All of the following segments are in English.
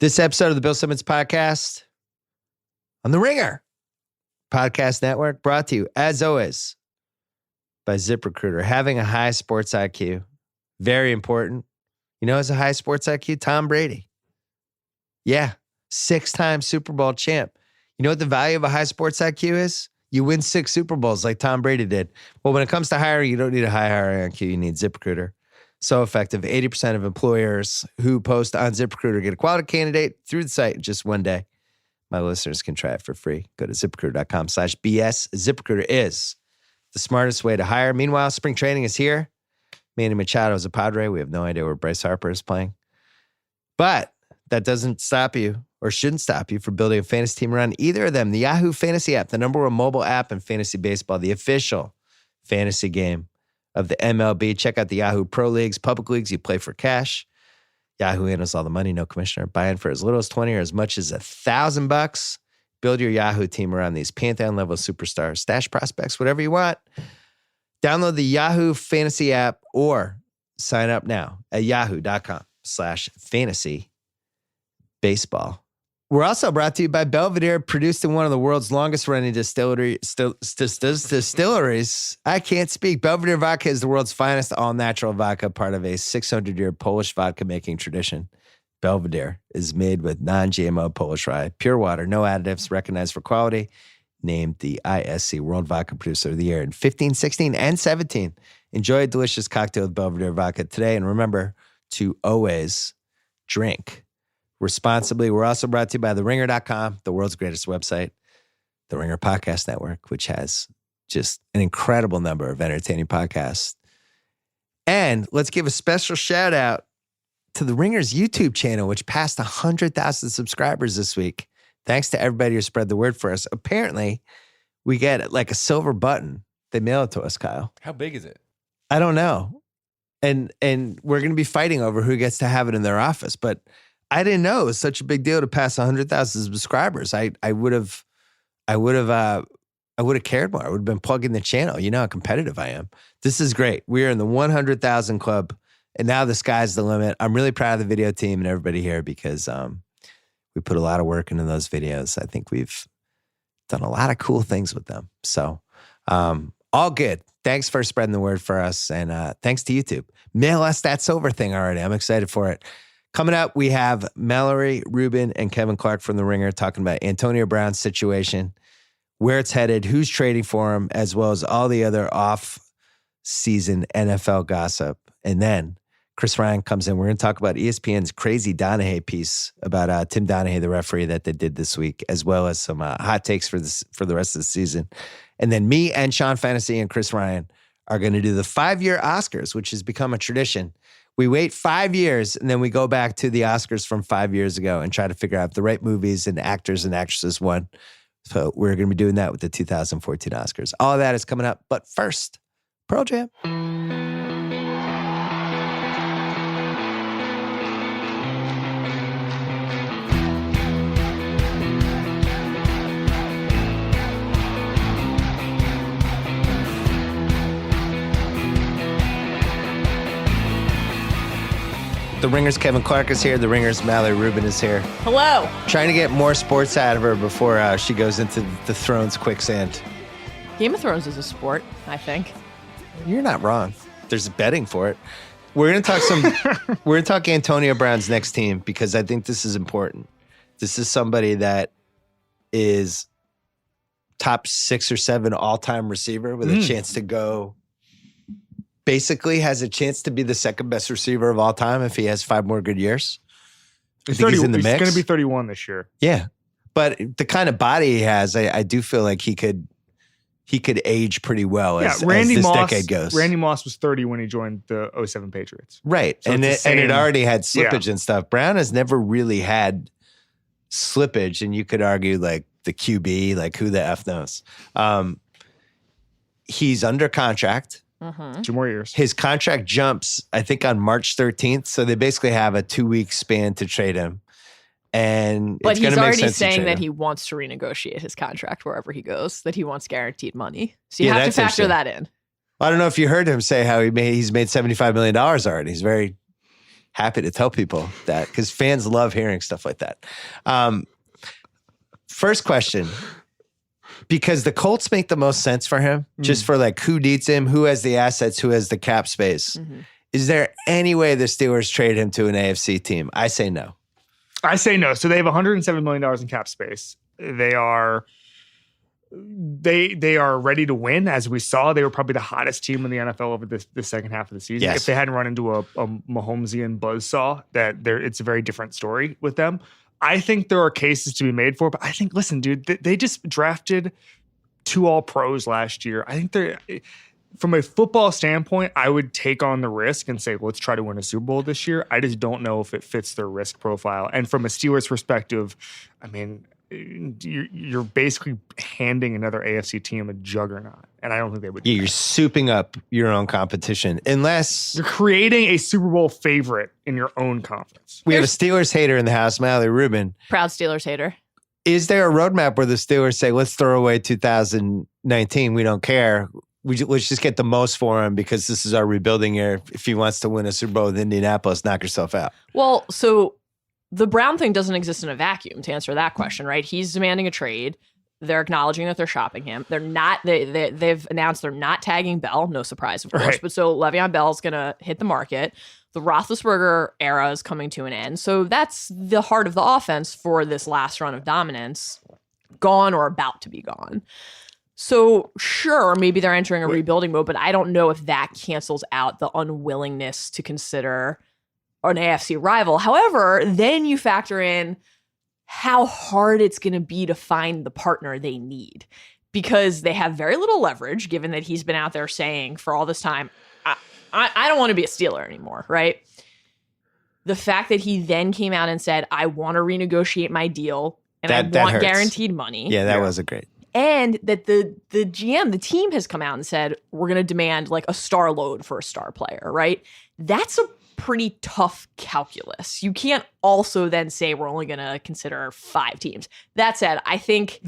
This episode of the Bill Simmons Podcast on the Ringer Podcast Network, brought to you, as always, by ZipRecruiter. Having a high sports IQ, very important. You know, as a high sports IQ, Tom Brady. Yeah, 6-time Super Bowl champ. You know what the value of a high sports IQ is? You win 6 Super Bowls like Tom Brady did. Well, when it comes to hiring, you don't need a high hiring IQ. You need ZipRecruiter. So effective. 80% of employers who post on ZipRecruiter get a quality candidate through the site in just one day. My listeners can try it for free. Go to ZipRecruiter.com/BS. ZipRecruiter is the smartest way to hire. Meanwhile, spring training is here. Manny Machado is a Padre. We have no idea where Bryce Harper is playing. But that doesn't stop you, or shouldn't stop you, from building a fantasy team around either of them. The Yahoo Fantasy app, the #1 mobile app in fantasy baseball, the official fantasy game of the MLB. Check out the Yahoo Pro Leagues, public leagues. You play for cash. Yahoo handles all the money, no commissioner. Buy in for as little as 20 or as much as $1,000. Build your Yahoo team around these Pantheon-level superstars, stash prospects, whatever you want. Download the Yahoo Fantasy app or sign up now at yahoo.com/fantasy-baseball. We're also brought to you by Belvedere, produced in one of the world's longest-running distilleries. I can't speak. Belvedere vodka is the world's finest all-natural vodka, part of a 600-year Polish vodka-making tradition. Belvedere is made with non-GMO Polish rye, pure water, no additives, recognized for quality, named the ISC World Vodka Producer of the Year in 15, 16, and 17. Enjoy a delicious cocktail with Belvedere vodka today, and remember to always drink responsibly. We're also brought to you by TheRinger.com, the world's greatest website, the Ringer Podcast Network, which has just an incredible number of entertaining podcasts. And let's give a special shout out to the Ringer's YouTube channel, which passed 100,000 subscribers this week. Thanks to everybody who spread the word for us. Apparently, we get like a silver button. They mail it to us, Kyle. How big is it? I don't know. And we're going to be fighting over who gets to have it in their office, but I didn't know it was such a big deal to pass 100,000 subscribers. I would have cared more. I would have been plugging the channel. You know how competitive I am. This is great. We are in the 100,000 club, and now the sky's the limit. I'm really proud of the video team and everybody here because we put a lot of work into those videos. I think we've done a lot of cool things with them. So all good. Thanks for spreading the word for us, and thanks to YouTube. Mail us that silver thing already. I'm excited for it. Coming up, we have Mallory Rubin and Kevin Clark from The Ringer talking about Antonio Brown's situation, where it's headed, who's trading for him, as well as all the other off-season NFL gossip. And then Chris Ryan comes in. We're going to talk about ESPN's crazy Donaghy piece about Tim Donaghy, the referee, that they did this week, as well as some hot takes for the rest of the season. And then me and Sean Fennessey and Chris Ryan are going to do the 5-year Oscars, which has become a tradition. We wait 5 years, and then we go back to the Oscars from 5 years ago and try to figure out if the right movies and actors and actresses won. So we're going to be doing that with the 2014 Oscars. All of that is coming up. But first, Pearl Jam. The Ringer's Kevin Clark is here. The Ringer's Mallory Rubin is here. Hello. Trying to get more sports out of her before she goes into the Thrones quicksand. Game of Thrones is a sport, I think. You're not wrong. There's betting for it. We're gonna talk we're gonna talk Antonio Brown's next team because I think this is important. This is somebody that is top 6 or 7 all-time receiver with a chance to go. Basically has a chance to be the second best receiver of all time if he has 5 more good years. He's going to be 31 this year. Yeah. But the kind of body he has, I do feel like he could age pretty well as this decade goes. Randy Moss was 30 when he joined the 07 Patriots. Right. So and it already had slippage and stuff. Brown has never really had slippage, and you could argue like the QB, like who the F knows. He's under contract. 2 more years. His contract jumps, I think, on March 13th. So they basically have a 2-week span to trade him. But he's already saying that he wants to renegotiate his contract wherever he goes, that he wants guaranteed money. So you have to factor that in. I don't know if you heard him say how he's made $75 million already. He's very happy to tell people that because fans love hearing stuff like that. First question, because the Colts make the most sense for him, just for like who needs him, who has the assets, who has the cap space. Mm-hmm. Is there any way the Steelers trade him to an AFC team? I say no. I say no. So they have $107 million in cap space. They are ready to win. As we saw, they were probably the hottest team in the NFL over the second half of the season. Yes. If they hadn't run into a Mahomesian buzzsaw, it's a very different story with them. I think there are cases to be made for it, but I think, listen, dude, they just drafted 2 All-Pros last year. I think from a football standpoint, I would take on the risk and say, let's try to win a Super Bowl this year. I just don't know if it fits their risk profile. And from a Steelers perspective, I mean, you're basically handing another AFC team a juggernaut, and I don't think they would. You're souping up your own competition, unless you're creating a Super Bowl favorite in your own conference. We have a Steelers hater in the house, Mallory Rubin, proud Steelers hater. Is there a roadmap where the Steelers say, "Let's throw away 2019. We don't care. Let's just get the most for him because this is our rebuilding year. If he wants to win a Super Bowl with Indianapolis, knock yourself out." Well, so the Brown thing doesn't exist in a vacuum, to answer that question, right? He's demanding a trade. They're acknowledging that they're shopping him. They're not. They've announced they're not tagging Bell. No surprise, of course. Right. But so Le'Veon Bell's going to hit the market. The Roethlisberger era is coming to an end. So that's the heart of the offense for this last run of dominance, gone or about to be gone. So sure, maybe they're entering a rebuilding mode, but I don't know if that cancels out the unwillingness to consider an AFC rival. However, then you factor in how hard it's going to be to find the partner they need, because they have very little leverage, given that he's been out there saying for all this time, I don't want to be a Steeler anymore, right? The fact that he then came out and said, I want to renegotiate my deal and I want guaranteed money. Yeah, that wasn't great. And that the GM, the team has come out and said, we're going to demand like a star load for a star player, right? That's a pretty tough calculus. You can't also then say we're only going to consider 5 teams. That said, I think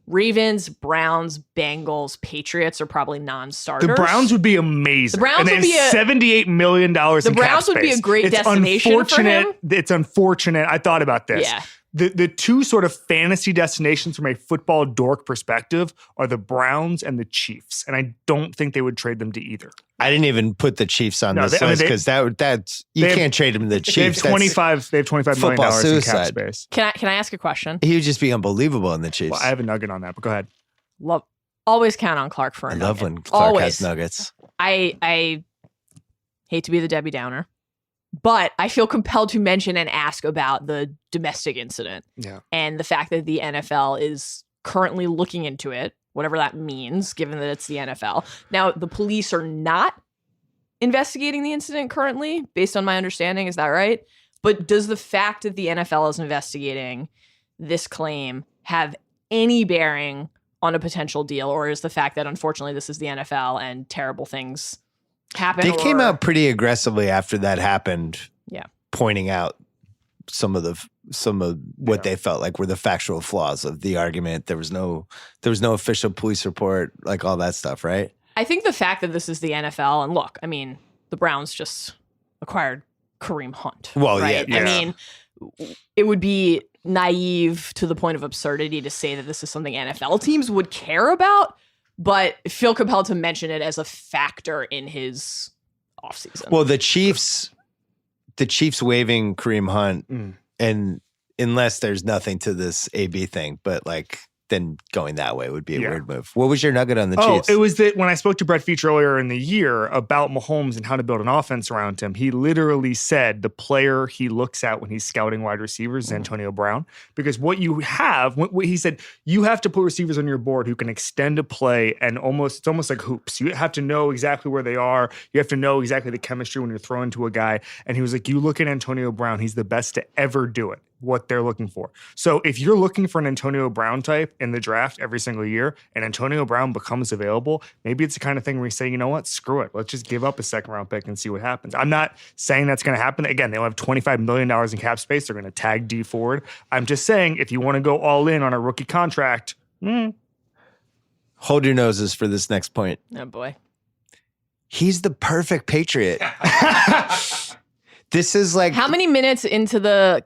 Ravens, Browns, Bengals, Patriots are probably non-starters. The Browns would be amazing. The Browns would be $78 million in cap space. The Browns would be a great destination for him. It's unfortunate. I thought about this. Yeah. The 2 sort of fantasy destinations from a football dork perspective are the Browns and the Chiefs, and I don't think they would trade them to either. I didn't even put the Chiefs on this list because that's you can't trade them to the Chiefs. They have $25 million in cap space. Can I ask a question? He would just be unbelievable in the Chiefs. Well, I have a nugget on that, but go ahead. Always count on Clark for a nugget. I love when Clark has nuggets. I hate to be the Debbie Downer, but I feel compelled to mention and ask about the domestic incident and the fact that the NFL is currently looking into it, whatever that means, given that it's the NFL. Now, the police are not investigating the incident currently, based on my understanding. Is that right? But does the fact that the NFL is investigating this claim have any bearing on a potential deal, or is the fact that unfortunately this is the NFL and terrible things happen? They came out pretty aggressively after that happened, pointing out some of what they felt like were the factual flaws of the argument. There was no official police report, like all that stuff, right? I think the fact that this is the NFL, and look, I mean, the Browns just acquired Kareem Hunt. Well, right? yeah. I mean, it would be naive to the point of absurdity to say that this is something NFL teams would care about, but feel compelled to mention it as a factor in his offseason. Well, the Chiefs waiving Kareem Hunt, and unless there's nothing to this AB thing, but like then going that way would be a weird move. What was your nugget on the Chiefs? It was that when I spoke to Brett Veach earlier in the year about Mahomes and how to build an offense around him, he literally said the player he looks at when he's scouting wide receivers is Antonio Brown. Because what you have, he said, you have to put receivers on your board who can extend a play and it's almost like hoops. You have to know exactly where they are. You have to know exactly the chemistry when you're throwing to a guy. And he was like, you look at Antonio Brown, he's the best to ever do it. What they're looking for. So if you're looking for an Antonio Brown type in the draft every single year and Antonio Brown becomes available, maybe it's the kind of thing where you say, you know what, screw it. Let's just give up a 2nd round pick and see what happens. I'm not saying that's going to happen. Again, they'll have $25 million in cap space. They're going to tag D Ford. I'm just saying if you want to go all in on a rookie contract, hold your noses for this next point. Oh boy. He's the perfect Patriot. This is like How many minutes into the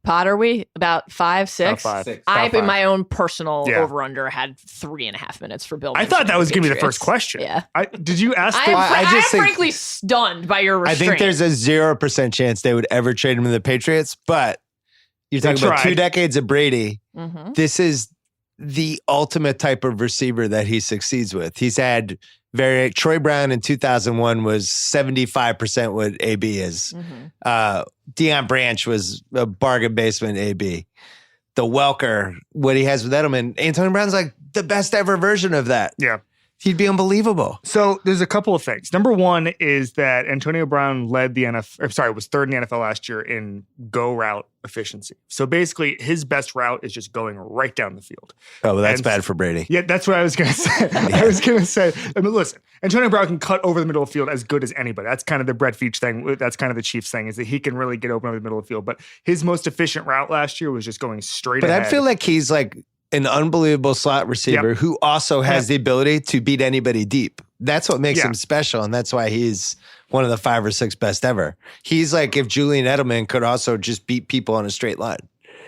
pod are we? About 5, 6? About 5. I, About in my 5. own personal Yeah. over-under, had 3.5 minutes for Bill. I thought that was going to be the Patriots. first question. Yeah. Did you ask? I'm just think- frankly stunned by your I restraint. think there's a 0% chance they would ever trade him to the Patriots, but you're They talking about tried. 2 decades of Brady. Mhm. This is the ultimate type of receiver that he succeeds with. He's had Troy Brown in 2001 was 75% what AB is. Mhm. Deion Branch was a bargain basement AB. The Welker, what he has with Edelman, Antonio Brown's like the best ever version of that. Yeah. He'd be unbelievable. So there's a couple of things. Number one is that Antonio Brown led the NFL, was third in the NFL last year in go route efficiency. So basically his best route is just going right down the field. Oh, well, that's And- bad for Brady. Yeah, that's what I was going to say. I was going to say, listen, Antonio Brown can cut over the middle of the field as good as anybody. That's kind of the Brett Veach thing. That's kind of the Chiefs thing, is that he can really get open over the middle of the field. But his most efficient route last year was just going straight But ahead. I feel like he's like an unbelievable slot receiver who also has the ability to beat anybody deep. That's what makes him special, and that's why he's one of the 5 or 6 best ever. He's like if Julian Edelman could also just beat people on a straight line.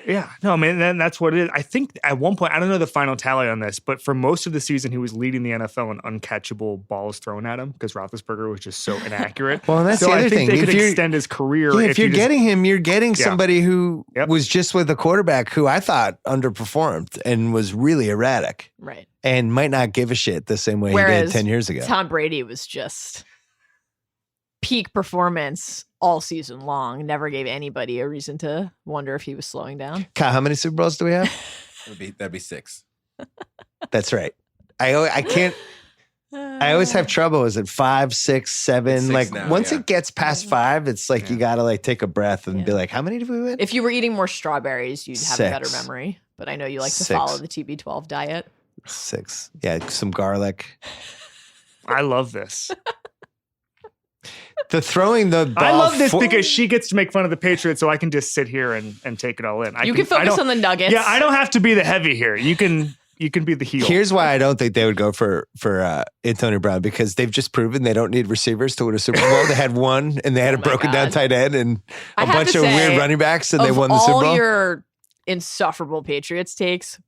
Yeah, no, I mean, then that's what it is. I think at one point, I don't know the final tally on this, but for most of the season, he was leading the NFL in uncatchable balls thrown at him because Roethlisberger was just so inaccurate. Well, and that's so the I other think thing. they could If you're- extend his career. Yeah, if you're getting him, you're getting Yeah. somebody who Yep. was just with a quarterback who I thought underperformed and was really erratic Right. and might not give a shit the same way he Whereas did 10 years ago. Tom Brady was just peak performance all season long. Never gave anybody a reason to wonder if he was slowing down. Kyle, how many Super Bowls do we have? That'd be 6. That's right. I can't. I always have trouble. Is it 5, 6, 7? It's 6 Like now, once yeah. it gets past 5, it's like you gotta like take a breath and Yeah. be like, how many did we win? If you were eating more strawberries, you'd have a better 6. memory. But I know you like to 6. follow the TB12 diet. 6. Yeah, some garlic. I love this. The throwing the ball. I love this for- because she gets to make fun of the Patriots, so I can just sit here and take it all in. You can focus on the Nuggets. Yeah, I don't have to be the heavy here. You can be the heel. Here's why I don't think they would go for Antonio Brown, because they've just proven they don't need receivers to win a Super Bowl. They had one, and they had Oh a my broken down God. tight end and I a have bunch to of say, weird running backs, and they of won the Super all Bowl. your insufferable Patriots takes,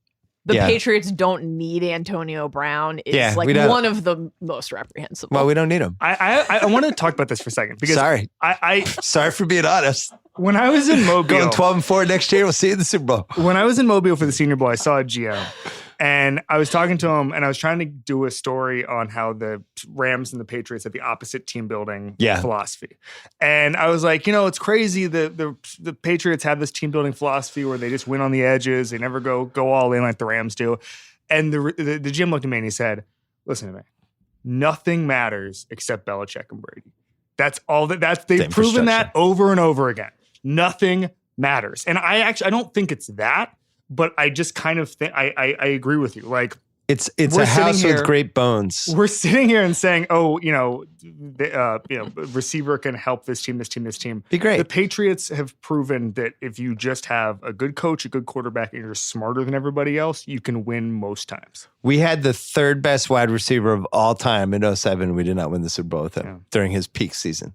the Yeah. Patriots don't need Antonio Brown is Yeah, like we don't. one of the most reprehensible. Well, we don't need him. I want to talk about this for a second because Sorry. I Sorry for being honest. when I was in Mobile, Going 12-4 next year. We'll see you in the Super Bowl. when I was in Mobile for the Senior Bowl, I saw a GM, and I was talking to him, and I was trying to do a story on how the Rams and the Patriots have the opposite team building philosophy. And I was like, it's crazy. The Patriots have this team building philosophy where they just win on the edges. They never go all in like the Rams do. And the GM looked at me and he said, "Listen to me. Nothing matters except Belichick and Brady. That's all they've proven that over and over again. Nothing matters." And I don't think it's that, but I just kind of think I agree with you. Like, It's We're a house sitting here- with great bones. we're sitting here and saying, receiver can help this team. Be great. The Patriots have proven that if you just have a good coach, a good quarterback, and you're smarter than everybody else, you can win most times. We had the 3rd best wide receiver of all time in 2007. We did not win the Super Bowl with him during his peak season.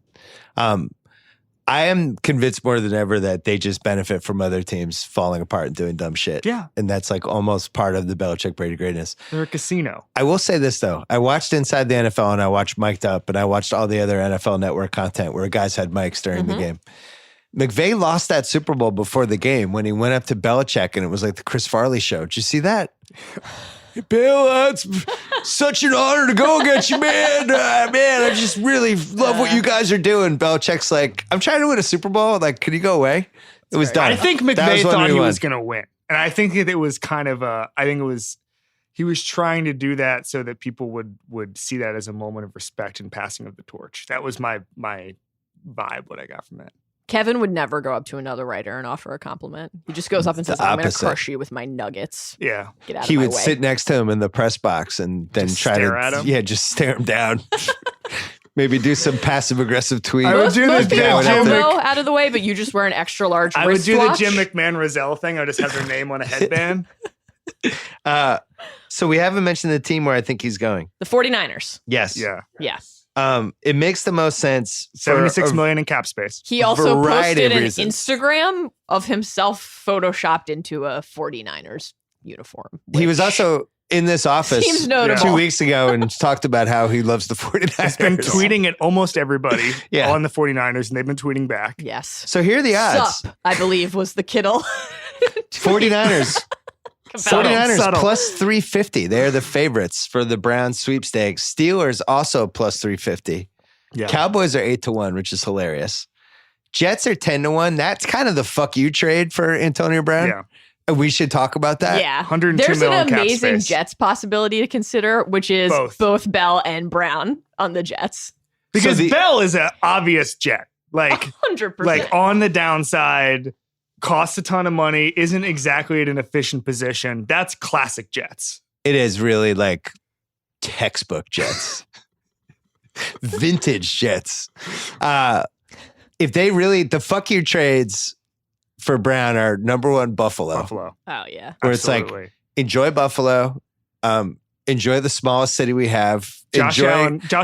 I am convinced more than ever that they just benefit from other teams falling apart and doing dumb shit. Yeah. And that's like almost part of the Belichick Brady greatness. They're a casino. I will say this, though. I watched Inside the NFL and I watched Mic'd Up and I watched all the other NFL Network content where guys had mics during the game. McVay lost that Super Bowl before the game when he went up to Belichick and it was like the Chris Farley show. Did you see that? Hey, Bill, it's such an honor to go against you, man. Man, I just really love what you guys are doing. Belichick's like, I'm trying to win a Super Bowl. Like, could you go away? It was done. I think That McVay was when thought we he won. was going to win. And I think that it was kind of he was trying to do that so that people would see that as a moment of respect and passing of the torch. That was my vibe, what I got from that. Kevin would never go up to another writer and offer a compliment. He just goes up and says, "I'm going to opposite. crush you with my nuggets. Yeah. Get out He of my would way." sit next to him in the press box and then Just try stare to at him? Yeah, just stare him down. Maybe do some passive aggressive tweet. I would Most, do most the people Jim elbow out of the way, but you just wear an extra large I would do wristwatch. the Jim McMahon Rozelle thing. I would just have their name on a headband. So we haven't mentioned the team where I think he's going. The 49ers. Yes. Yeah. Yeah. It makes the most sense. $76 million in cap space. He also variety posted of an reasons. Instagram of himself photoshopped into a 49ers uniform. He was which also in this office seems notable. 2 weeks ago and talked about how he loves the 49ers. He's been tweeting at almost everybody Yeah. on the 49ers, and they've been tweeting back. Yes. So here are the odds. Sup, I believe, was the Kittle. 49ers. Subtle. 49ers Subtle. plus 350. They're the favorites for the Browns sweepstakes. Steelers also plus 350. Yeah. Cowboys are 8-1, which is hilarious. Jets are 10-1. That's kind of the fuck you trade for Antonio Brown. Yeah. And we should talk about that. Yeah. 102 There's an million cap amazing space. Jets possibility to consider, which is Both. Bell and Brown on the Jets. Because So the- Bell is an obvious jet. Like 100%. like on the downside, costs a ton of money, isn't exactly at an efficient position. That's classic Jets. It is really like textbook Jets. Vintage Jets. If they really, the fuck you trades for Brown are number one, Buffalo. Buffalo. Oh, yeah. Where it's like, Absolutely. enjoy Buffalo. Enjoy the smallest city we have. Josh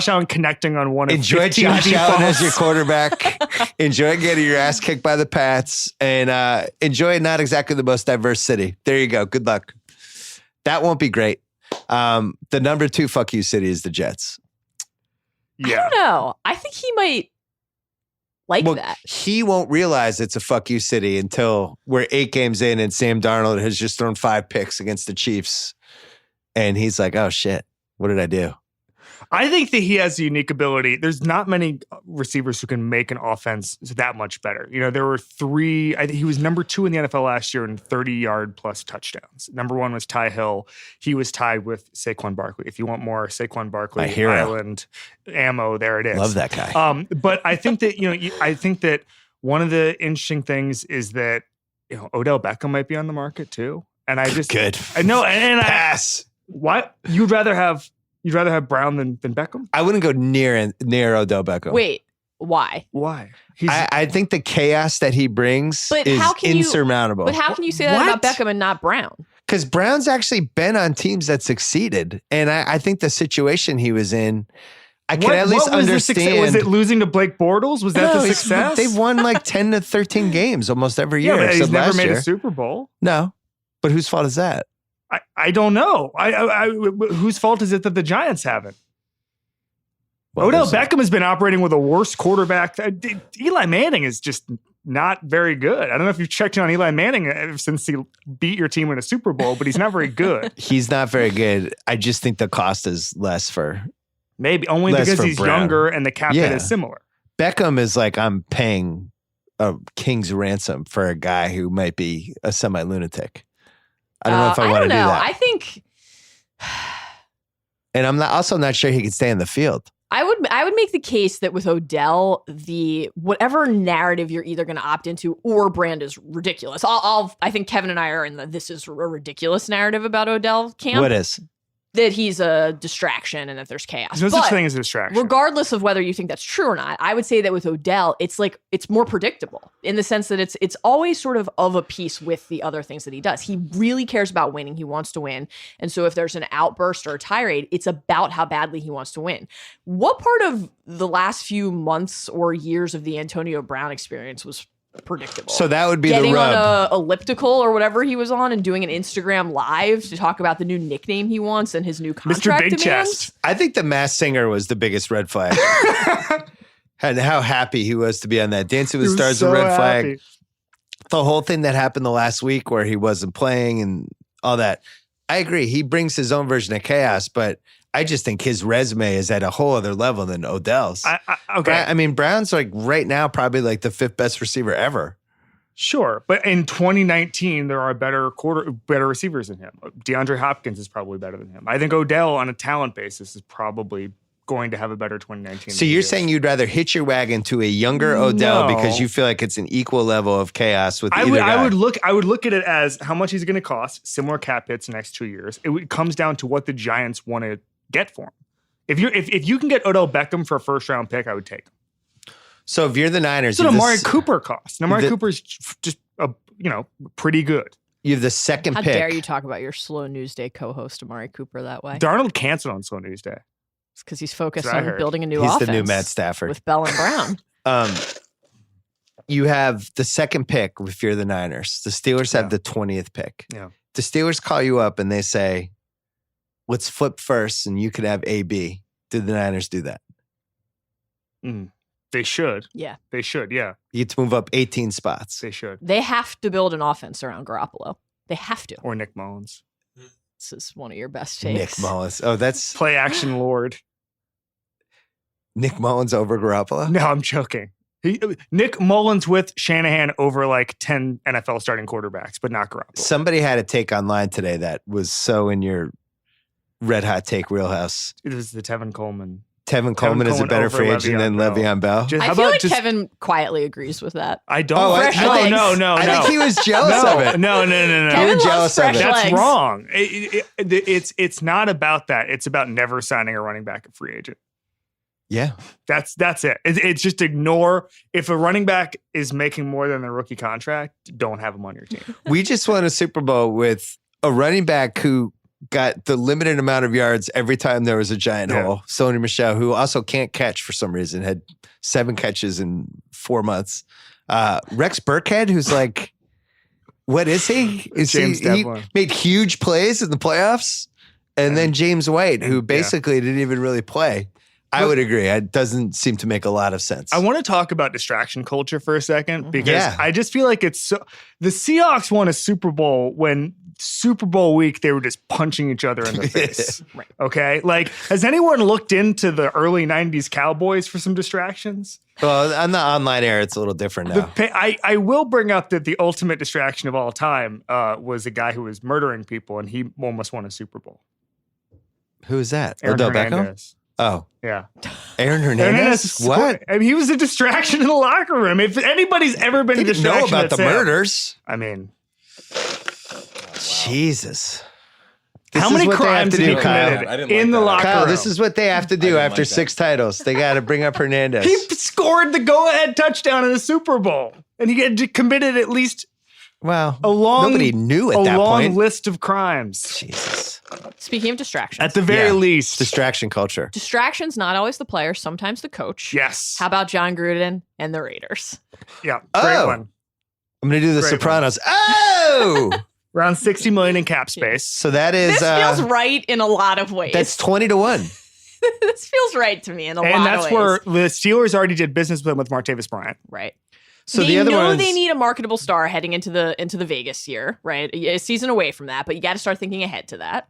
Allen connecting on one of Enjoy 15 Josh deep Allen balls. as your quarterback. Enjoy getting your ass kicked by the Pats. And enjoy not exactly the most diverse city. There you go. Good luck. That won't be great. The number 2 fuck you city is the Jets. I Yeah. don't know. I think he might like Well, that. he won't realize it's a fuck you city until we're 8 games in and Sam Darnold has just thrown 5 picks against the Chiefs. And he's like, oh shit, what did I do? I think that he has a unique ability. There's not many receivers who can make an offense that much better. You know, there were 3. I think he was number 2 in the NFL last year in 30-yard plus touchdowns. Number 1 was Ty Hill. He was tied with Saquon Barkley. If you want more Saquon Barkley My hero. Island ammo, there it is. Love that guy. But I think that I think that one of the interesting things is that Odell Beckham might be on the market too. And I just Good. I know and Pass. what you'd rather have Brown than Beckham? I wouldn't go near Odell Beckham. Wait, why? Why? I think the chaos that he brings But is how can you- insurmountable. But how can you say that What? about Beckham and not Brown? Because Brown's actually been on teams that succeeded. And I think the situation he was in, I can at least was the success? understand. Was it losing to Blake Bortles? Was that No, the he's- success? They've won like 10 to 13 games almost every year. yeah, but he's except never last made year. a Super Bowl. No. But whose fault is that? I don't know. Whose fault is it that the Giants haven't? Well, Odell there's- Beckham has been operating with a worse quarterback. Eli Manning is just not very good. I don't know if you've checked in on Eli Manning since he beat your team in a Super Bowl, but he's not very good. He's not very good. I just think the cost is less for Maybe only Less because for he's Brown. younger and the cap hit Yeah. is similar. Beckham is like I'm paying a king's ransom for a guy who might be a semi-lunatic. I don't know if I want to do that. I think And I'm not sure he could stay in the field. I would make the case that with Odell, the whatever narrative you're either going to opt into or brand is ridiculous. I think Kevin and I are in the this is a ridiculous narrative about Odell camp. What is? That he's a distraction and that there's chaos. There's no But such thing as a distraction. regardless of whether you think that's true or not, I would say that with Odell, it's more predictable in the sense that it's always sort of a piece with the other things that he does. He really cares about winning. He wants to win. And so if there's an outburst or a tirade, it's about how badly he wants to win. What part of the last few months or years of the Antonio Brown experience was predictable? So that would be Getting the rub. on a elliptical or whatever he was on and doing an Instagram live to talk about the new nickname he wants and his new contract Big demands. Chest. I think the Masked Singer was the biggest red flag. And how happy he was to be on that Dancing with He was Stars so with Red Flag. happy. The whole thing that happened the last week where he wasn't playing and all that. I agree. He brings his own version of chaos, but I just think his resume is at a whole other level than Odell's. Okay. I mean, Brown's like right now probably like the 5th best receiver ever. Sure, but in 2019, there are better receivers than him. DeAndre Hopkins is probably better than him. I think Odell, on a talent basis, is probably going to have a better 2019. So you're saying you'd rather hitch your wagon to a younger Odell No. because you feel like it's an equal level of chaos with I either would, guy? I would look at it as how much he's going to cost, similar cap hits the next 2 years. It comes down to what the Giants want to get for him. If you can get Odell Beckham for a first round pick, I would take him. So if you're the Niners, That's what you have Amari the- Cooper costs. And Amari Cooper's just pretty good. you have the second How pick. dare you talk about your slow news day co-host Amari Cooper that way? Darnold canceled on Slow News Day. because he's focused That's what I on heard. building a new He's offense. the new Matt Stafford. With Bell and Brown. You have the second pick if you're the Niners. The Steelers have the 20th pick. Yeah. The Steelers call you up and they say, let's flip first and you can have AB. Did the Niners do that? They should. Yeah. They should, yeah. You get to move up 18 spots. They should. They have to build an offense around Garoppolo. They have to. Or Nick Mullins. This is one of your best Nick takes. Mullins. Oh, that's Play action lord. Nick Mullins over Garoppolo? No, I'm joking. Nick Mullins with Shanahan over like 10 NFL starting quarterbacks, but not Garoppolo. Somebody had a take online today that was so in your red hot take wheelhouse. It was the Tevin Coleman. Tevin Coleman is a Coleman better over free agent than Le'Veon Le'Veon Bell. Just- I how feel about like just- Kevin quietly agrees with that. I don't. Oh, Fresh legs. No. I think he was jealous of it. No. Kevin You're loves jealous of fresh it. That's legs. wrong. It's not about that. It's about never signing a running back a free agent. Yeah. That's it. It's just ignore. If a running back is making more than their rookie contract, don't have him on your team. We just won a Super Bowl with a running back who got the limited amount of yards every time there was a giant hole. Sony Michel, who also can't catch for some reason, had 7 catches in 4 months. Rex Burkhead, who's like, what is he? James he Devlin. made huge plays in the playoffs. And then James White, who basically didn't even really play. I would agree. It doesn't seem to make a lot of sense. I want to talk about distraction culture for a second because I just feel like it's so. The Seahawks won a Super Bowl when Super Bowl week they were just punching each other in the face. Right. Okay, like has anyone looked into the early '90s Cowboys for some distractions? Well, on the online era, it's a little different now. I will bring up that the ultimate distraction of all time was a guy who was murdering people, and he almost won a Super Bowl. Who is that? Aaron Odell Beckham? Hernandez. Oh, Yeah. Aaron Hernandez? What? I mean, he was a distraction in the locker room. If anybody's ever been They a didn't know distraction, about the that's him. murders. I mean, Jesus. This how is many what they have crimes to have do, you Kyle. committed I didn't in like the that. locker Kyle, room? this is what they have to do didn't after like that. 6 titles. They got to bring up Hernandez. He scored the go-ahead touchdown in the Super Bowl, and he had committed at least Well, long- nobody knew at a that long point. list of crimes. Jesus. Speaking of distractions, At the very Yeah. least. Distraction culture. distractions not always the player, sometimes the coach. Yes. How about John Gruden and the Raiders? Yeah. Great Oh. one. I'm going to do the Great one. Sopranos. Oh! Around 60 million in cap space. So that is, This feels right in a lot of ways. that's 20-1. This feels right to me in a lot And of that's ways. where the Steelers already did business with him with Martavis Bryant. Right. So they the other know ones, they need a marketable star heading into the Vegas year, right? A season away from that, but you got to start thinking ahead to that.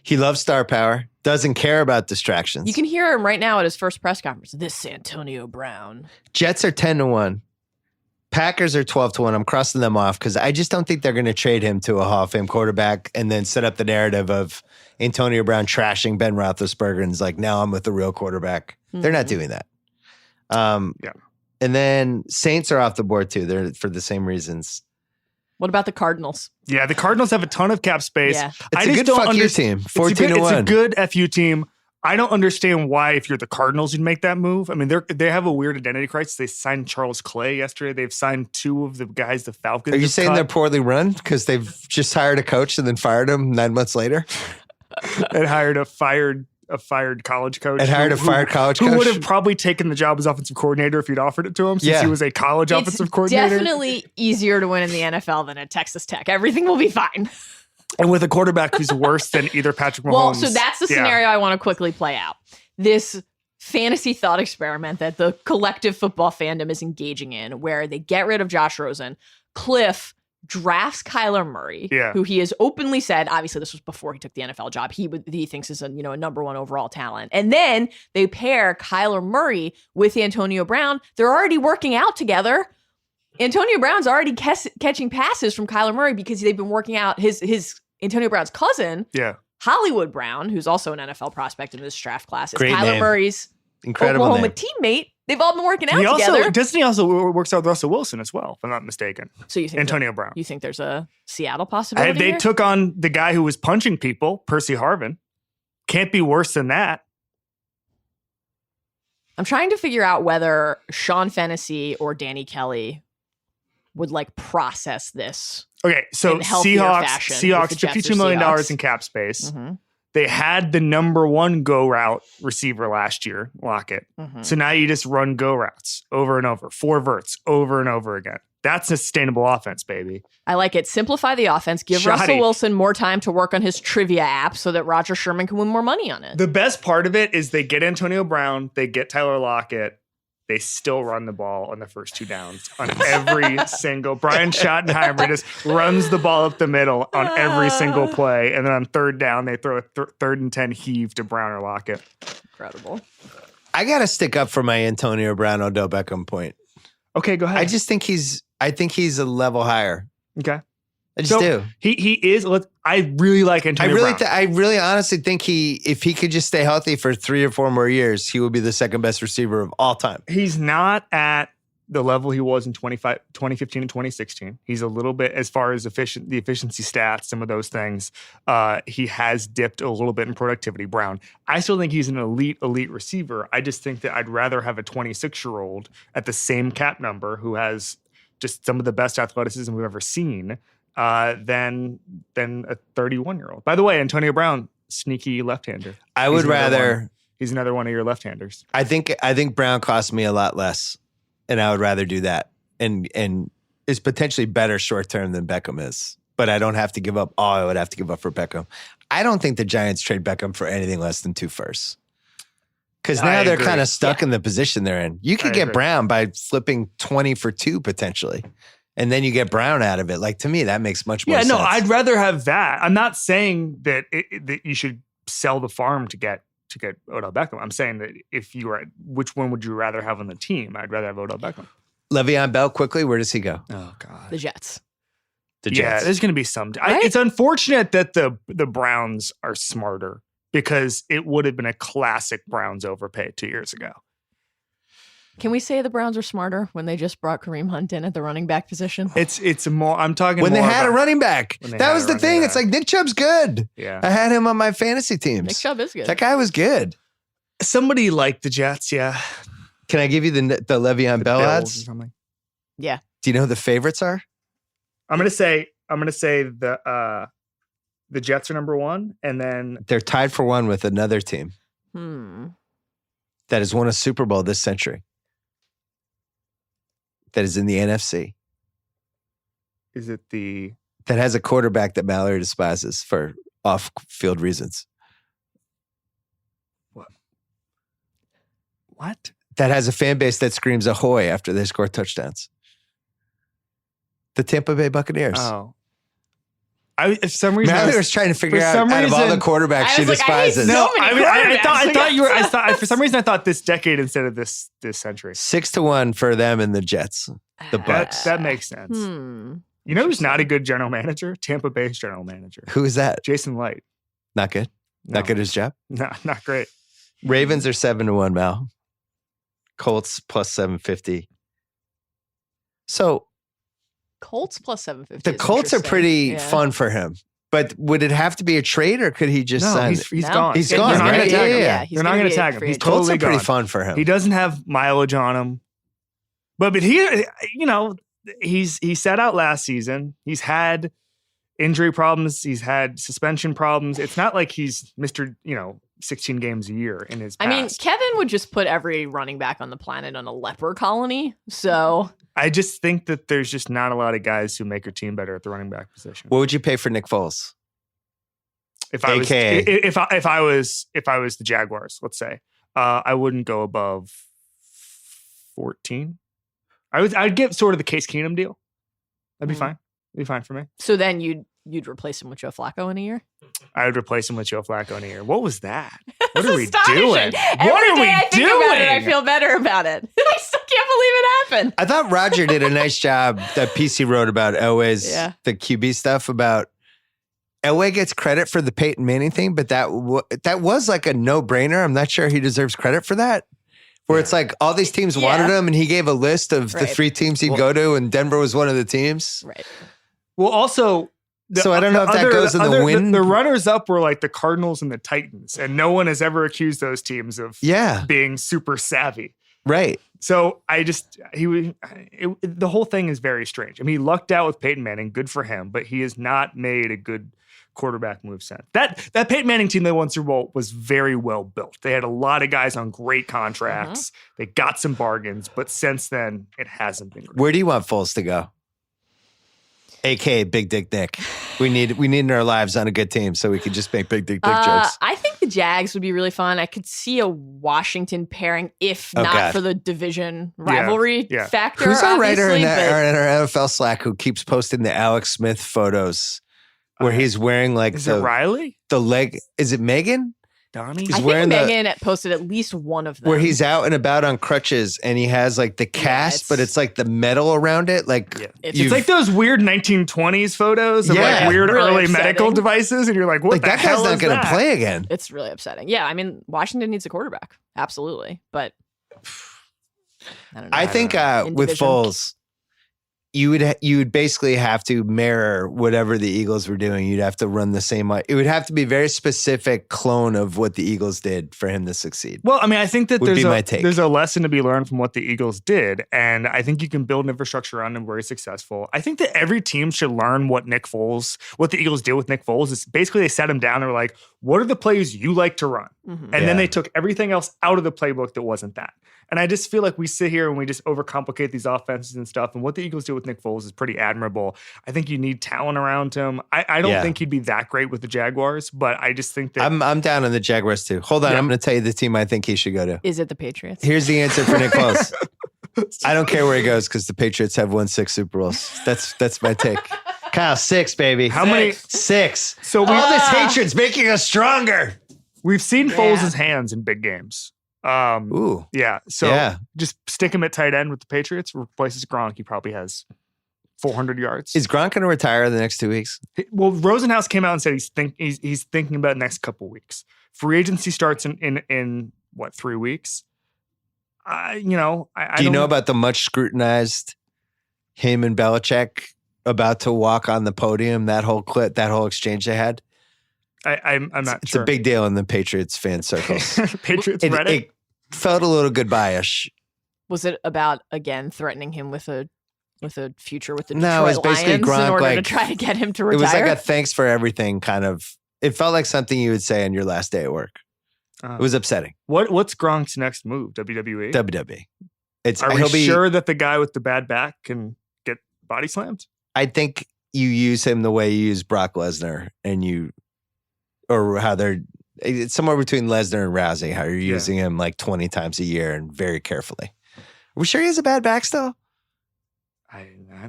he loves star power, doesn't care about distractions. You can hear him right now at his first press conference. This Antonio Brown. Jets are 10-1. Packers are 12-1. I'm crossing them off because I just don't think they're going to trade him to a Hall of Fame quarterback and then set up the narrative of Antonio Brown trashing Ben Roethlisberger and is like, now I'm with the real quarterback. They're not doing that. Yeah. And then Saints are off the board too. They're for the same reasons. What about the Cardinals? Yeah, the Cardinals have a ton of cap space. Yeah. It's a good fuck you team. 14-1. It's a good FU team. I don't understand why, if you're the Cardinals, you'd make that move. I mean, they have a weird identity crisis. They signed Charles Clay yesterday. They've signed 2 of the guys the Falcons. Are you have saying cut. they're poorly run because they've just hired a coach and then fired him 9 months later? and hired a fired college coach? And hired a fired college who coach? would have probably taken the job as offensive coordinator if you'd offered it to him, since Yeah. he was a college offensive coordinator. Definitely easier to win in the NFL than at Texas Tech. Everything will be fine. And with a quarterback who's worse than either Patrick Mahomes. Well, so that's the Yeah. scenario I want to quickly play out. This fantasy thought experiment that the collective football fandom is engaging in, where they get rid of Josh Rosen. Cliff drafts Kyler Murray, who he has openly said, obviously this was before he took the NFL job, he thinks is a number 1 overall talent. And then they pair Kyler Murray with Antonio Brown. They're already working out together. Antonio Brown's already catching passes from Kyler Murray because they've been working out his Antonio Brown's cousin. Yeah. Hollywood Brown, who's also an NFL prospect in this draft class, is Great Kyler name. Murray's Incredible Oklahoma name. teammate. They've all been working out He together. also works out with Russell Wilson as well, if I'm not mistaken. So you think Antonio Brown. You think there's a Seattle possibility? They here? took on the guy who was punching people, Percy Harvin. Can't be worse than that. I'm trying to figure out whether Sean Fennessey or Danny Kelly would process this. Okay, so In healthier fashion with Seahawks, the Jets or $52 million Seahawks. in cap space. Mm-hmm. They had the number one go route receiver last year, Lockett. Mm-hmm. So now you just run go routes over and over, 4 verts over and over again. That's a sustainable offense, baby. I like it. Simplify the offense. Give Shoddy. Russell Wilson more time to work on his trivia app so that Roger Sherman can win more money on it. The best part of it is they get Antonio Brown, they get Tyler Lockett, they still run the ball on the first 2 downs on every single. Brian Schottenheimer just runs the ball up the middle on every single play. And then on 3rd down, they throw a 3rd and 10 heave to Brown or Lockett. Incredible. I got to stick up for my Antonio Brown, Odell Beckham point. Okay, go ahead. I think he's a level higher. Okay. I just do. He is. I really like Antonio Brown. I really honestly think if he could just stay healthy for 3 or 4 more years, he would be the second best receiver of all time. He's not at the level he was in 2015 and 2016. He's a little bit, as far as the efficiency stats, some of those things, he has dipped a little bit in productivity, Brown. I still think he's an elite receiver. I just think that I'd rather have a 26-year-old at the same cap number who has just some of the best athleticism we've ever seen than a 31-year-old. By the way, Antonio Brown, sneaky left-hander. He's another one of your left-handers. I think Brown costs me a lot less, and I would rather do that. And is potentially better short-term than Beckham is. But I don't have to give up all I would have to give up for Beckham. I don't think the Giants trade Beckham for anything less than 2 firsts. Because now they're kind of stuck in the position they're in. You could get Brown by flipping 20 for 2 potentially. And then you get Brown out of it. Like, to me, that makes much more sense. Yeah, no, I'd rather have that. I'm not saying that that you should sell the farm to get Odell Beckham. I'm saying that if you were, which one would you rather have on the team? I'd rather have Odell Beckham. Le'Veon Bell, quickly, where does he go? Oh, God. The Jets. Yeah, there's going to be some. Right? It's unfortunate that the Browns are smarter, because it would have been a classic Browns overpay 2 years ago. Can we say the Browns are smarter when they just brought Kareem Hunt in at the running back position? It's more. I'm talking when more they had a running back. That was the thing. It's like Nick Chubb's good. Yeah, I had him on my fantasy teams. Nick Chubb is good. That guy was good. Somebody liked the Jets. Yeah. Can I give you the Le'Veon Bell odds? Yeah. Do you know who the favorites are? I'm gonna say the Jets are number 1, and then they're tied for 1 with another team that has won a Super Bowl this century. That is in the NFC. Is it that has a quarterback that Mallory despises for off-field reasons? What? That has a fan base that screams ahoy after they score touchdowns. The Tampa Bay Buccaneers. Oh. For some reason, Mallory was trying to figure out of all the quarterbacks she despises. I thought you were. For some reason, I thought this decade instead of this century. 6-1 for them and the Jets. The Bucs. That makes sense. You know who's not a good general manager? Tampa Bay's general manager. Who is that? Jason Light. Not good. No. Not good at his job. No, not great. Ravens are 7-1. Mal. Colts plus 750. So. Colts plus 750. The Colts are pretty fun for him. But would it have to be a trade, or could he just sign? He's gone. He's gone. They're not going to tag him. Yeah, they're not going to tag him. He's Colts totally are pretty gone. fun for him. He doesn't have mileage on him. But he, he sat out last season. He's had injury problems. He's had suspension problems. It's not like he's Mr. 16 games a year in his past. I mean, Kevin would just put every running back on the planet on a leper colony. So I just think that there's just not a lot of guys who make your team better at the running back position. What would you pay for Nick Foles? If I was the Jaguars, let's say, I wouldn't go above 14. I'd get sort of the Case Keenum deal. That'd be fine. It'd be fine for me. So then you'd replace him with Joe Flacco in a year? I would replace him with Joe Flacco in a year. What was that? What are we astonishing. doing? Every day I think about it, I feel better about it. I still can't believe it happened. I thought Roger did a nice job. That piece he wrote about Elway's, the QB stuff, about Elway gets credit for the Peyton Manning thing, but that was like a no-brainer. I'm not sure he deserves credit for that. Where it's like all these teams wanted him, and he gave a list of the 3 teams he'd go to, and Denver was one of the teams. Right. Well, also, so I don't know if that goes in the win. The runners-up were like the Cardinals and the Titans, and no one has ever accused those teams of being super savvy. Right. So the whole thing is very strange. I mean, he lucked out with Peyton Manning, good for him, but he has not made a good quarterback move since. That Peyton Manning team they won Super Bowl was very well built. They had a lot of guys on great contracts. They got some bargains, but since then it hasn't been great. Where do you want Foles to go? AKA Big Dick Nick. We need in our lives on a good team so we can just make Big Dick Nick jokes. I think the Jags would be really fun. I could see a Washington pairing if not for the division rivalry factor. Who's our writer in our NFL Slack who keeps posting the Alex Smith photos where he's wearing like is it Riley? The leg. Is it Megan? Donnie? I think Megan posted at least one of them. Where he's out and about on crutches and he has like the cast, but it's like the metal around it. Like it's like those weird 1920s photos of like weird really early upsetting. Medical devices. And you're like, what the that hell guy's not going to play again. It's really upsetting. Yeah. I mean, Washington needs a quarterback. Absolutely. But I don't know. I think with Foles, you would basically have to mirror whatever the Eagles were doing. You'd have to run the same way. It would have to be a very specific clone of what the Eagles did for him to succeed. Well, I mean, I think that there's a lesson to be learned from what the Eagles did, and I think you can build an infrastructure around them very successful. I think that every team should learn what the Eagles did with Nick Foles. Is basically they sat him down and were like, what are the plays you like to run? And then they took everything else out of the playbook that wasn't that. And I just feel like we sit here and we just overcomplicate these offenses and stuff. And what the Eagles do with Nick Foles is pretty admirable. I think you need talent around him. I don't think he'd be that great with the Jaguars, but I just think that I'm down on the Jaguars too. Hold on, I'm going to tell you the team I think he should go to. Is it the Patriots? Here's the answer for Nick Foles. I don't care where he goes because the Patriots have won 6 Super Bowls. That's my take. Kyle, 6, baby. How many? 6. So all this hatred's making us stronger. We've seen Foles' hands in big games. Ooh. Yeah. So just stick him at tight end with the Patriots, replaces Gronk. He probably has 400 yards. Is Gronk going to retire the next 2 weeks? Well, Rosenhaus came out and said he's thinking about the next couple weeks. Free agency starts in what, 3 weeks? Do you know about the much scrutinized him and Belichick about to walk on the podium? That whole clip, that whole exchange they had. I'm not sure. It's a big deal in the Patriots fan circles. Patriots Reddit. It felt a little goodbye-ish. Was it about again threatening him with a future with the Detroit Lions basically Gronk, in order to try to get him to retire? It was like a thanks for everything kind of. It felt like something you would say on your last day at work. It was upsetting. What's Gronk's next move? WWE. WWE. Are we sure that the guy with the bad back can get body slammed? I think you use him the way you use Brock Lesnar, or how it's somewhere between Lesnar and Rousey, how you're using him like 20 times a year and very carefully. Are we sure he has a bad back still?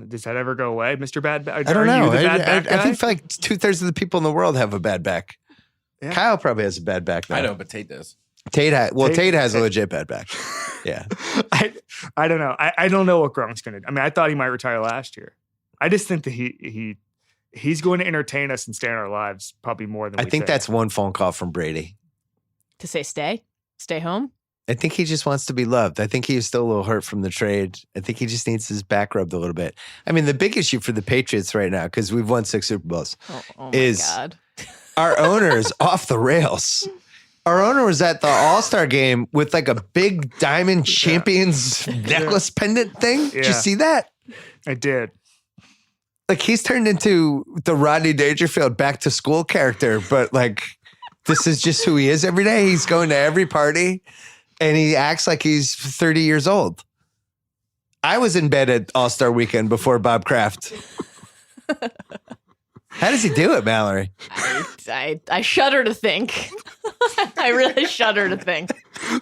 Does that ever go away, Mr. Bad Back? I don't know. I feel like 2/3 of the people in the world have a bad back. Yeah. Kyle probably has a bad back now. I know, but Tate does. Tate has a legit bad back. Yeah. I don't know. I don't know what Gronk's going to do. I mean, I thought he might retire last year. I just think that he's going to entertain us and stay in our lives probably more than I think that's one phone call from Brady. To say stay home? I think he just wants to be loved. I think he is still a little hurt from the trade. I think he just needs his back rubbed a little bit. I mean, the big issue for the Patriots right now, because we've won 6 Super Bowls, is God. Our owner is off the rails. Our owner was at the All-Star game with like a big diamond champions necklace pendant thing. Did you see that? I did. Like he's turned into the Rodney Dangerfield back to school character, but like this is just who he is every day. He's going to every party and he acts like he's 30 years old. I was in bed at All-Star weekend before Bob Kraft. How does he do it, Mallory? I shudder to think. I really shudder to think.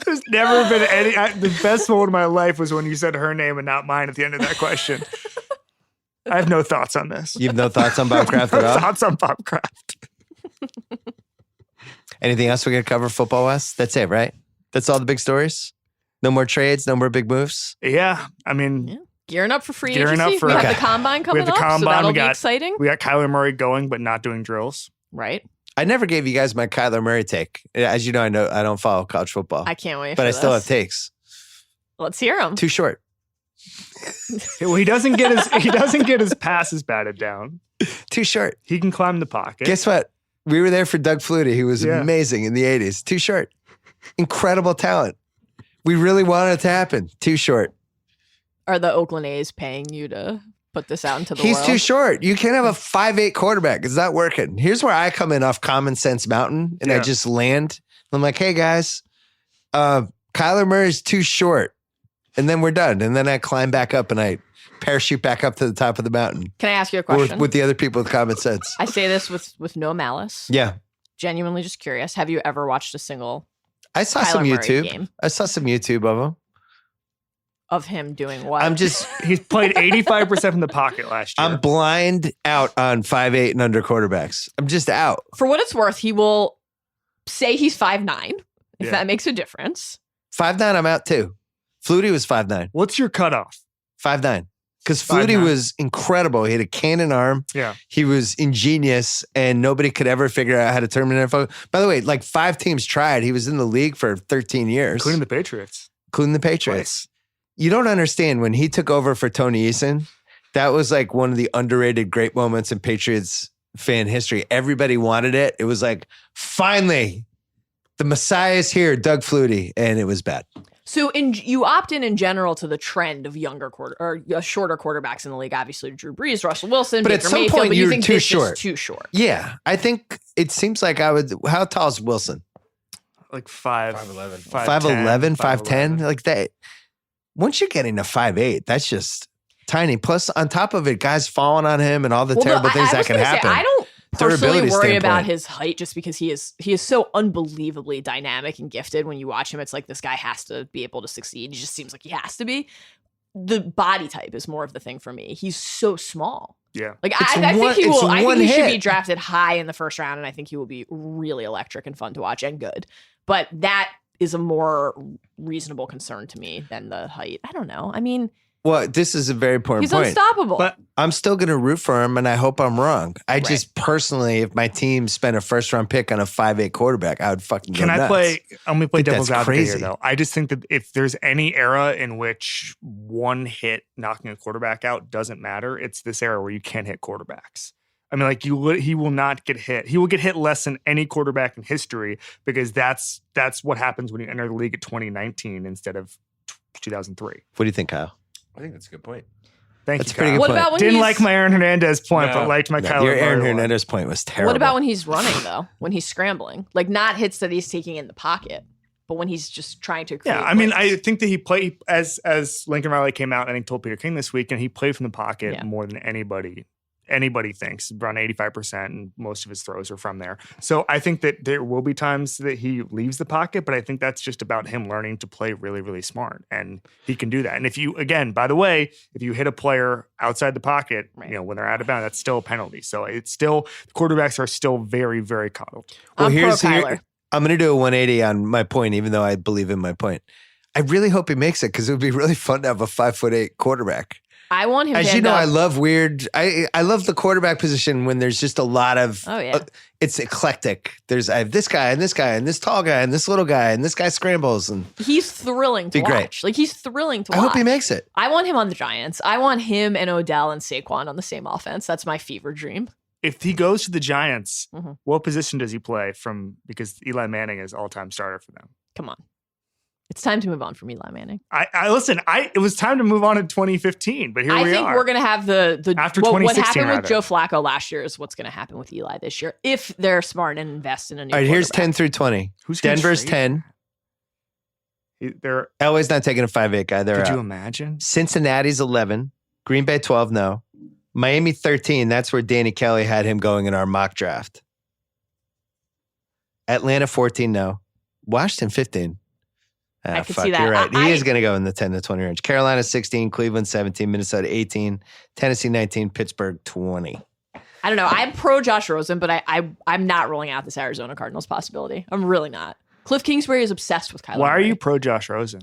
There's never been any. The best moment of my life was when you said her name and not mine at the end of that question. I have no thoughts on this. You have no thoughts on Bob Kraft at all? No thoughts on Bob Kraft. Anything else we got to cover football-wise? That's it, right? That's all the big stories? No more trades? No more big moves? Yeah. I mean... Gearing up for free agency. We have the combine coming up, so that'll be exciting. We got Kyler Murray going, but not doing drills. Right. I never gave you guys my Kyler Murray take. As you know, I don't follow college football. I can't wait but I still have takes. Let's hear them. Too short. Well, he doesn't get his passes batted down. Too short. He can climb the pocket. Guess what? We were there for Doug Flutie. He was amazing in the 80s. Too short. Incredible talent. We really wanted it to happen. Too short. Are the Oakland A's paying you to put this out into the He's world. too short. You can't have a 5'8" quarterback. It's not working. Here's where I come in off common sense mountain and I just land. I'm like, hey guys, Kyler Murray's too short. And then we're done. And then I climb back up and I parachute back up to the top of the mountain. Can I ask you a question? With the other people with common sense. I say this with no malice. Yeah. Genuinely just curious. Have you ever watched a single I saw Kyler some Murray YouTube. game? I saw some YouTube of him. Of him doing what? He's played 85% from the pocket last year. I'm blind out on 5'8" and under quarterbacks. I'm just out. For what it's worth, he will say he's 5'9", if that makes a difference. 5'9", I'm out too. Flutie was 5'9". What's your cutoff? 5'9". Because Flutie 5'9". was incredible. He had a cannon arm. Yeah. He was ingenious, and nobody could ever figure out how to terminate a foul. By the way, like 5 teams tried. He was in the league for 13 years. Including the Patriots. Twice. You don't understand, when he took over for Tony Eason, that was like one of the underrated great moments in Patriots fan history. Everybody wanted it. It was like, finally, the Messiah is here, Doug Flutie, and it was bad. So you opt in general to the trend of younger shorter quarterbacks in the league. Obviously, Drew Brees, Russell Wilson, but Baker at some Mayfield, point but you you're think too this short. is too short. Yeah, I think it seems like I would. How tall is Wilson? Like 5'11". 5'11", 5'10", like that. Once you're getting to 5'8", that's just tiny. Plus, on top of it, guys falling on him and all the terrible things that can happen. I don't personally Durability worry about standpoint. his height just because he is so unbelievably dynamic and gifted. When you watch him, it's like this guy has to be able to succeed. He just seems like he has to be. The body type is more of the thing for me. He's so small. Yeah. Like It's I think he it's will. I one think he should hit. be drafted high in the first round, and I think he will be really electric and fun to watch and good. But that is a more reasonable concern to me than the height. I don't know. I mean, Well, this is a very important he's point. unstoppable. But I'm still going to root for him, and I hope I'm wrong. I Right. just personally, if my team spent a first-round pick on a 5'8" quarterback, I would fucking go can I nuts. play? I'm going to play think devil's that's advocate here, crazy. though. I just think that if there's any era in which one hit knocking a quarterback out doesn't matter, it's this era where you can't hit quarterbacks. I mean, like he will not get hit. He will get hit less than any quarterback in history because that's what happens when you enter the league at 2019 instead of 2003. What do you think, Kyle? I think that's a good point. Thank That's you, a pretty Kyle. good what point. about when Didn't he's, like my Aaron Hernandez point, No. but liked my No, Kyler your Aaron Murray one. Hernandez point was terrible. What about when he's running though? When he's scrambling, like not hits that he's taking in the pocket, but when he's just trying to. Create Yeah, I mean, plays. I think that he played as Lincoln Riley came out, I think told Peter King this week, and he played from the pocket more than anybody thinks. Around 85%, and most of his throws are from there. So I think that there will be times that he leaves the pocket, but I think that's just about him learning to play really, really smart, and he can do that. And if you, again, by the way, if you hit a player outside the pocket, Right. you know, when they're out of bounds, that's still a penalty. So it's still, the quarterbacks are still very, very coddled. Well, I'm pro here's Kyler. I'm going to do a 180 on my point, even though I believe in my point. I really hope he makes it because it would be really fun to have a 5'8" quarterback. I want him. As to you end know, up, I love weird. I love the quarterback position when there's just a lot of. Oh, yeah. It's eclectic. I have this guy and this guy and this tall guy and this little guy and this guy scrambles and. He's thrilling to Be great. watch. Like he's thrilling to I watch. hope he makes it. I want him on the Giants. I want him and Odell and Saquon on the same offense. That's my fever dream. If he goes to the Giants, Mhm. what position does he play from? Because Eli Manning is all-time starter for them. Come on. It's time to move on from Eli Manning. I listen. It was time to move on in 2015, but here I we think are. we're going to have the After what 2016, happened with rather. Joe Flacco last year is what's going to happen with Eli this year if they're smart and invest in a new. All right, here's 10 quarterback. through 20. Who's gonna Denver's trade 10. They're, Elway's not taking a 5'8" guy. They're could you out. imagine? Cincinnati's 11. Green Bay 12. No. Miami 13. That's where Danny Kelly had him going in our mock draft. Atlanta 14. No. Washington 15. I Ah, could fuck, see that. you're right. I- He is going to go in the 10 to 20 range. Carolina 16, Cleveland 17, Minnesota 18, Tennessee 19, Pittsburgh 20. I don't know. I'm pro Josh Rosen, but I'm not ruling out this Arizona Cardinals possibility. I'm really not. Cliff Kingsbury is obsessed with Kyler Why are Murray. you pro Josh Rosen?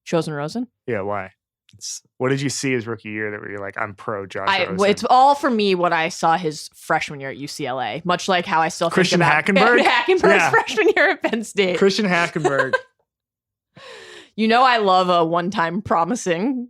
Chosen Rosen? Yeah, why? It's, What did you see his rookie year that were you like, I'm pro Josh Rosen? It's all for me what I saw his freshman year at UCLA, much like how I still Christian think about Hackenberg? Hackenberg's Yeah. freshman year at Penn State. Christian Hackenberg. You know, I love a one-time promising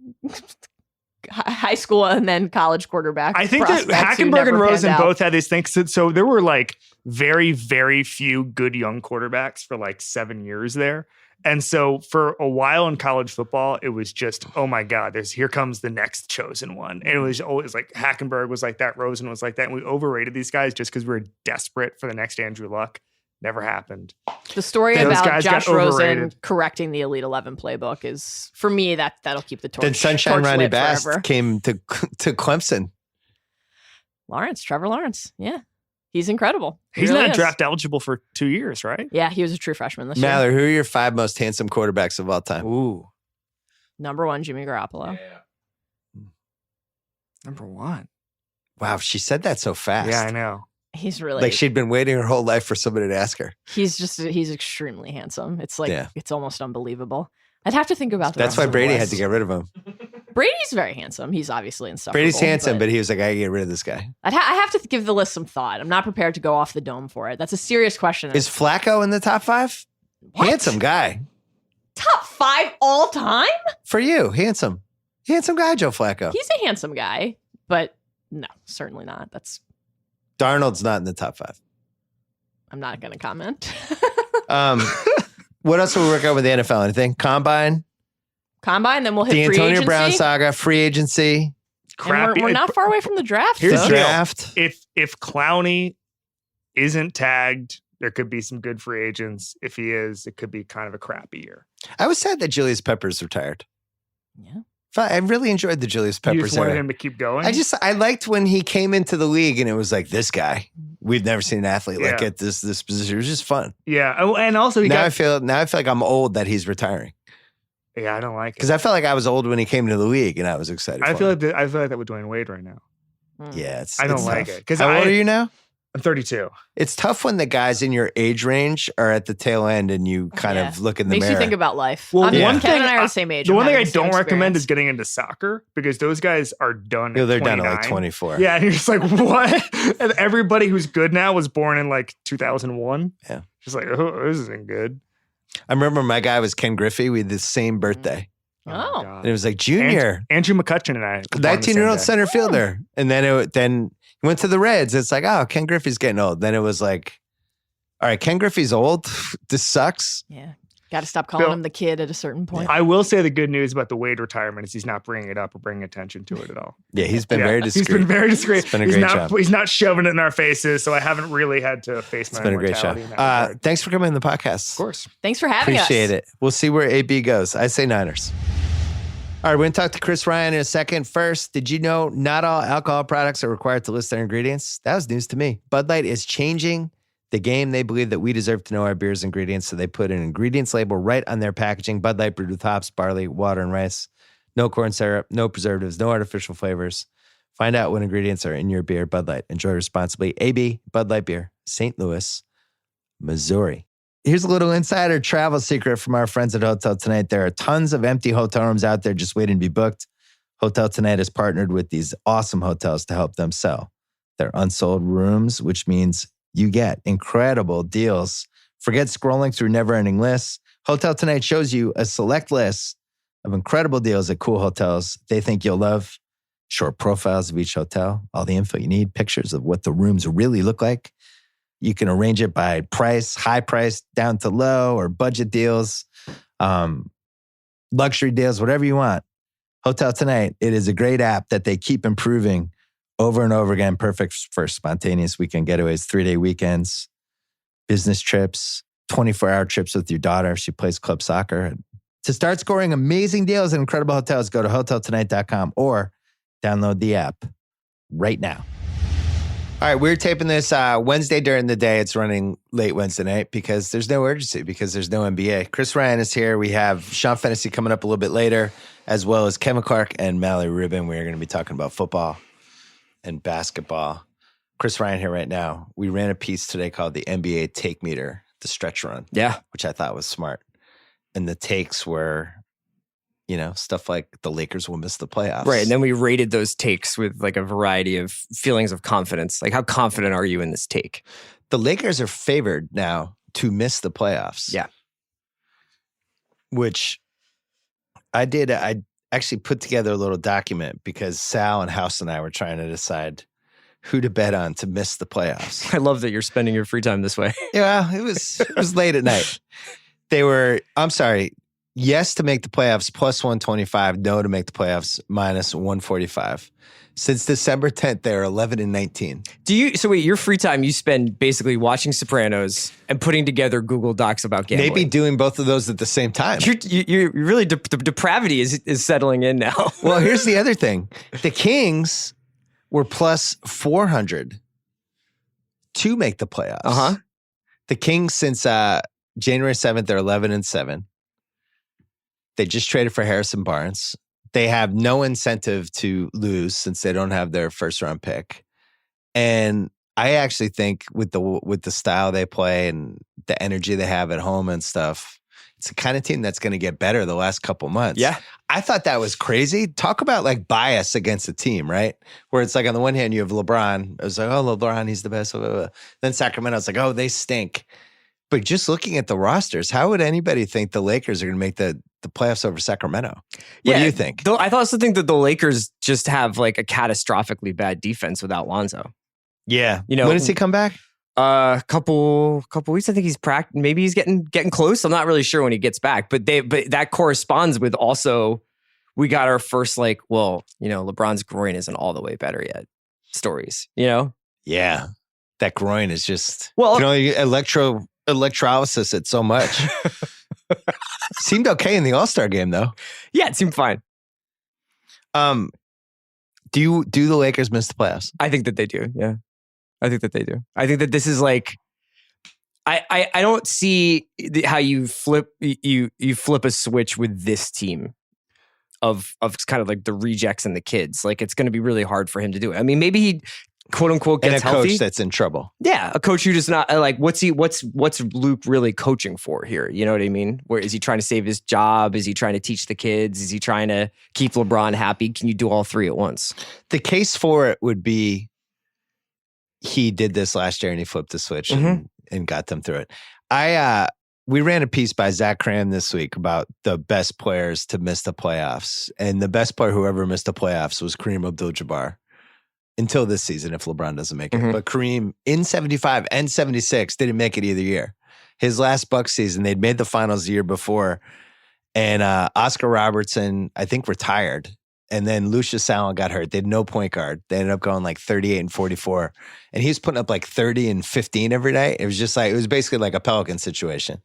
high school and then college quarterback. I think that prospects who Hackenberg never and panned Rosen out. both had these things. So there were like very, very few good young quarterbacks for like 7 years there. And so for a while in college football, it was just, oh my God, here comes the next chosen one. And it was always like Hackenberg was like that, Rosen was like that. And we overrated these guys just because we were desperate for the next Andrew Luck. Never happened. The story Those about guys Josh got Rosen overrated. correcting the Elite 11 playbook is, for me, that'll keep the torch. Then Sunshine torch Ronnie lit Bass forever. came to Clemson. Trevor Lawrence. Yeah. He's incredible. He He's really not is. draft eligible for 2 years, right? Yeah, he was a true freshman this year. Mallory, who are your 5 most handsome quarterbacks of all time? Ooh. Number 1, Jimmy Garoppolo. Number 1. Wow, she said that so fast. Yeah, I know. He's really Like she'd been waiting her whole life for somebody to ask her. he's extremely handsome. It's like Yeah. it's almost unbelievable. I'd have to think about the That's rest why of the Brady had list. to get rid of him. Brady's very handsome. He's obviously insufferable. Brady's handsome, but he was like, I gotta get rid of this guy. I have to give the list some thought. I'm not prepared to go off the dome for it. That's a serious question. Is Flacco in the top 5? What? Handsome guy. Top 5 all time? For you, handsome. Handsome guy, Joe Flacco. He's a handsome guy, but no, certainly not. Darnold's not in the top 5. I'm not going to comment. What else are we working on with the NFL? Anything? Combine? Combine, then we'll hit The free Antonio agency. Brown saga, free agency, And we're not far away from the draft. Here's the though. the deal. draft. If Clowney isn't tagged, there could be some good free agents. If he is, it could be kind of a crappy year. I was sad that Julius Peppers retired. Yeah. I really enjoyed the Julius You Peppers just wanted era. him to keep going. I liked when he came into the league and it was like, this guy. We've never seen an athlete like Yeah. at this position. It was just fun. Yeah. Oh, and also Now I feel like I'm old that he's retiring. yeah, I don't like it. Because I felt like I was old when he came to the league and I was excited. I for feel him. like I feel like that with Dwayne Wade right now. Yeah, I don't it's like tough. it, 'cause How old I- are you now? I'm 32. It's tough when the guys in your age range are at the tail end and you kind of look in the Makes mirror. you think about life. Well, I mean, one Kevin thing and I are I- the same age. The I'm one thing having I the same don't recommend is experience. getting into soccer because those guys are done. Yeah, at they're done at 29. like 24. Yeah, and you're just like, what? And everybody who's good now was born in like 2001. Yeah. Just like, oh, this isn't good. I remember my guy was Ken Griffey. We had the same birthday. my Oh. God. And it was like junior, Andrew McCutcheon and I. were born the same 19-year-old day. center fielder. And then he went to the Reds. It's like, oh, Ken Griffey's getting old. Then it was like, all right, Ken Griffey's old. This sucks. Yeah. Got to stop calling Bill- him the kid at a certain point. I will say the good news about the Wade retirement is he's not bringing it up or bringing attention to it at all. Yeah, he's been Yeah, very discreet. He's been very discreet. It's been a he's great not, job. He's not shoving it in our faces, so I haven't really had to face my It's been a great show. mortality in that regard. Thanks for coming on the podcast. Of course. Thanks for having us. Appreciate it. We'll see where AB goes. I say Niners. All right, we're going to talk to Chris Ryan in a second. First, did you know not all alcohol products are required to list their ingredients? That was news to me. Bud Light is changing the game. They believe that we deserve to know our beer's ingredients, so they put an ingredients label right on their packaging. Bud Light brewed with hops, barley, water, and rice. No corn syrup, no preservatives, no artificial flavors. Find out what ingredients are in your beer. Bud Light. Enjoy responsibly. AB, Bud Light Beer, St. Louis, Missouri. Here's a little insider travel secret from our friends at Hotel Tonight. There are tons of empty hotel rooms out there just waiting to be booked. Hotel Tonight has partnered with these awesome hotels to help them sell their unsold rooms, which means you get incredible deals. Forget scrolling through never-ending lists. Hotel Tonight shows you a select list of incredible deals at cool hotels they think you'll love. Short profiles of each hotel, all the info you need, pictures of what the rooms really look like. You can arrange it by price, high price, down to low, or budget deals, luxury deals, whatever you want. Hotel Tonight, it is a great app that they keep improving over and over again. Perfect for spontaneous weekend getaways, 3-day weekends, business trips, 24-hour trips with your daughter if she plays club soccer. To start scoring amazing deals at incredible hotels, go to hoteltonight.com or download the app right now. All right, we're taping this Wednesday during the day. It's running late Wednesday night because there's no urgency, because there's no NBA. Chris Ryan is here. We have Sean Fennessey coming up a little bit later, as well as Kevin Clark and Mallory Rubin. We're going to be talking about football and basketball. Chris Ryan here right now. We ran a piece today called the NBA Take Meter, the stretch run. Yeah. Which I thought was smart. And the takes were, stuff like the Lakers will miss the playoffs. Right. And then we rated those takes with like a variety of feelings of confidence. Like, how confident are you in this take? The Lakers are favored now to miss the playoffs. Yeah. Which I did. I actually put together a little document because Sal and House and I were trying to decide who to bet on to miss the playoffs. I love that you're spending your free time this way. Yeah, it was late at night. They were, I'm sorry, yes to make the playoffs plus 125, no to make the playoffs minus 145. Since December 10th, they're 11-19. So wait, your free time you spend basically watching Sopranos and putting together Google Docs about gambling. Maybe doing both of those at the same time. You're really, the depravity is settling in now. Well, here's the other thing. The Kings were plus 400 to make the playoffs. Uh-huh. The Kings since January 7th, they're 11-7. They just traded for Harrison Barnes. They have no incentive to lose since they don't have their first round pick. And I actually think with the style they play and the energy they have at home and stuff, it's the kind of team that's going to get better the last couple months. Yeah. I thought that was crazy. Talk about like bias against a team, right? Where it's like on the one hand, you have LeBron. It was like, oh, LeBron, he's the best. Blah, blah, blah. Then Sacramento's like, oh, they stink. But just looking at the rosters, how would anybody think the Lakers are going to make the playoffs over Sacramento? What do you think? I also think that the Lakers just have like a catastrophically bad defense without Lonzo. Yeah. You know, when does he come back? Couple weeks. I think he's maybe he's getting close. I'm not really sure when he gets back, but that corresponds with also we got our first LeBron's groin isn't all the way better yet stories, Yeah. That groin is just you can only electrolysis it so much. Seemed okay in the All-Star game though. Yeah, it seemed fine. Do the Lakers miss the playoffs? I think that they do. Yeah. I think that they do. I think that this is like I don't see how you flip a switch with this team of kind of like the rejects and the kids. Like it's going to be really hard for him to do it. I mean, maybe he quote unquote gets and a healthy. Coach that's in trouble. Yeah, a coach who does not like what's Luke really coaching for here? You know what I mean? Where is he trying to save his job? Is he trying to teach the kids? Is he trying to keep LeBron happy? Can you do all three at once? The case for it would be he did this last year and he flipped the switch and got them through it. We ran a piece by Zach Cram this week about the best players to miss the playoffs, and the best player who ever missed the playoffs was Kareem Abdul-Jabbar. Until this season, if LeBron doesn't make it. But Kareem in 75 and 76 didn't make it either year. His last Bucks season, they'd made the finals the year before. And Oscar Robertson, I think, retired. And then Lucius Allen got hurt. They had no point guard. They ended up going like 38 and 44. And he was putting up like 30 and 15 every night. It was just like, it was basically like a Pelican situation.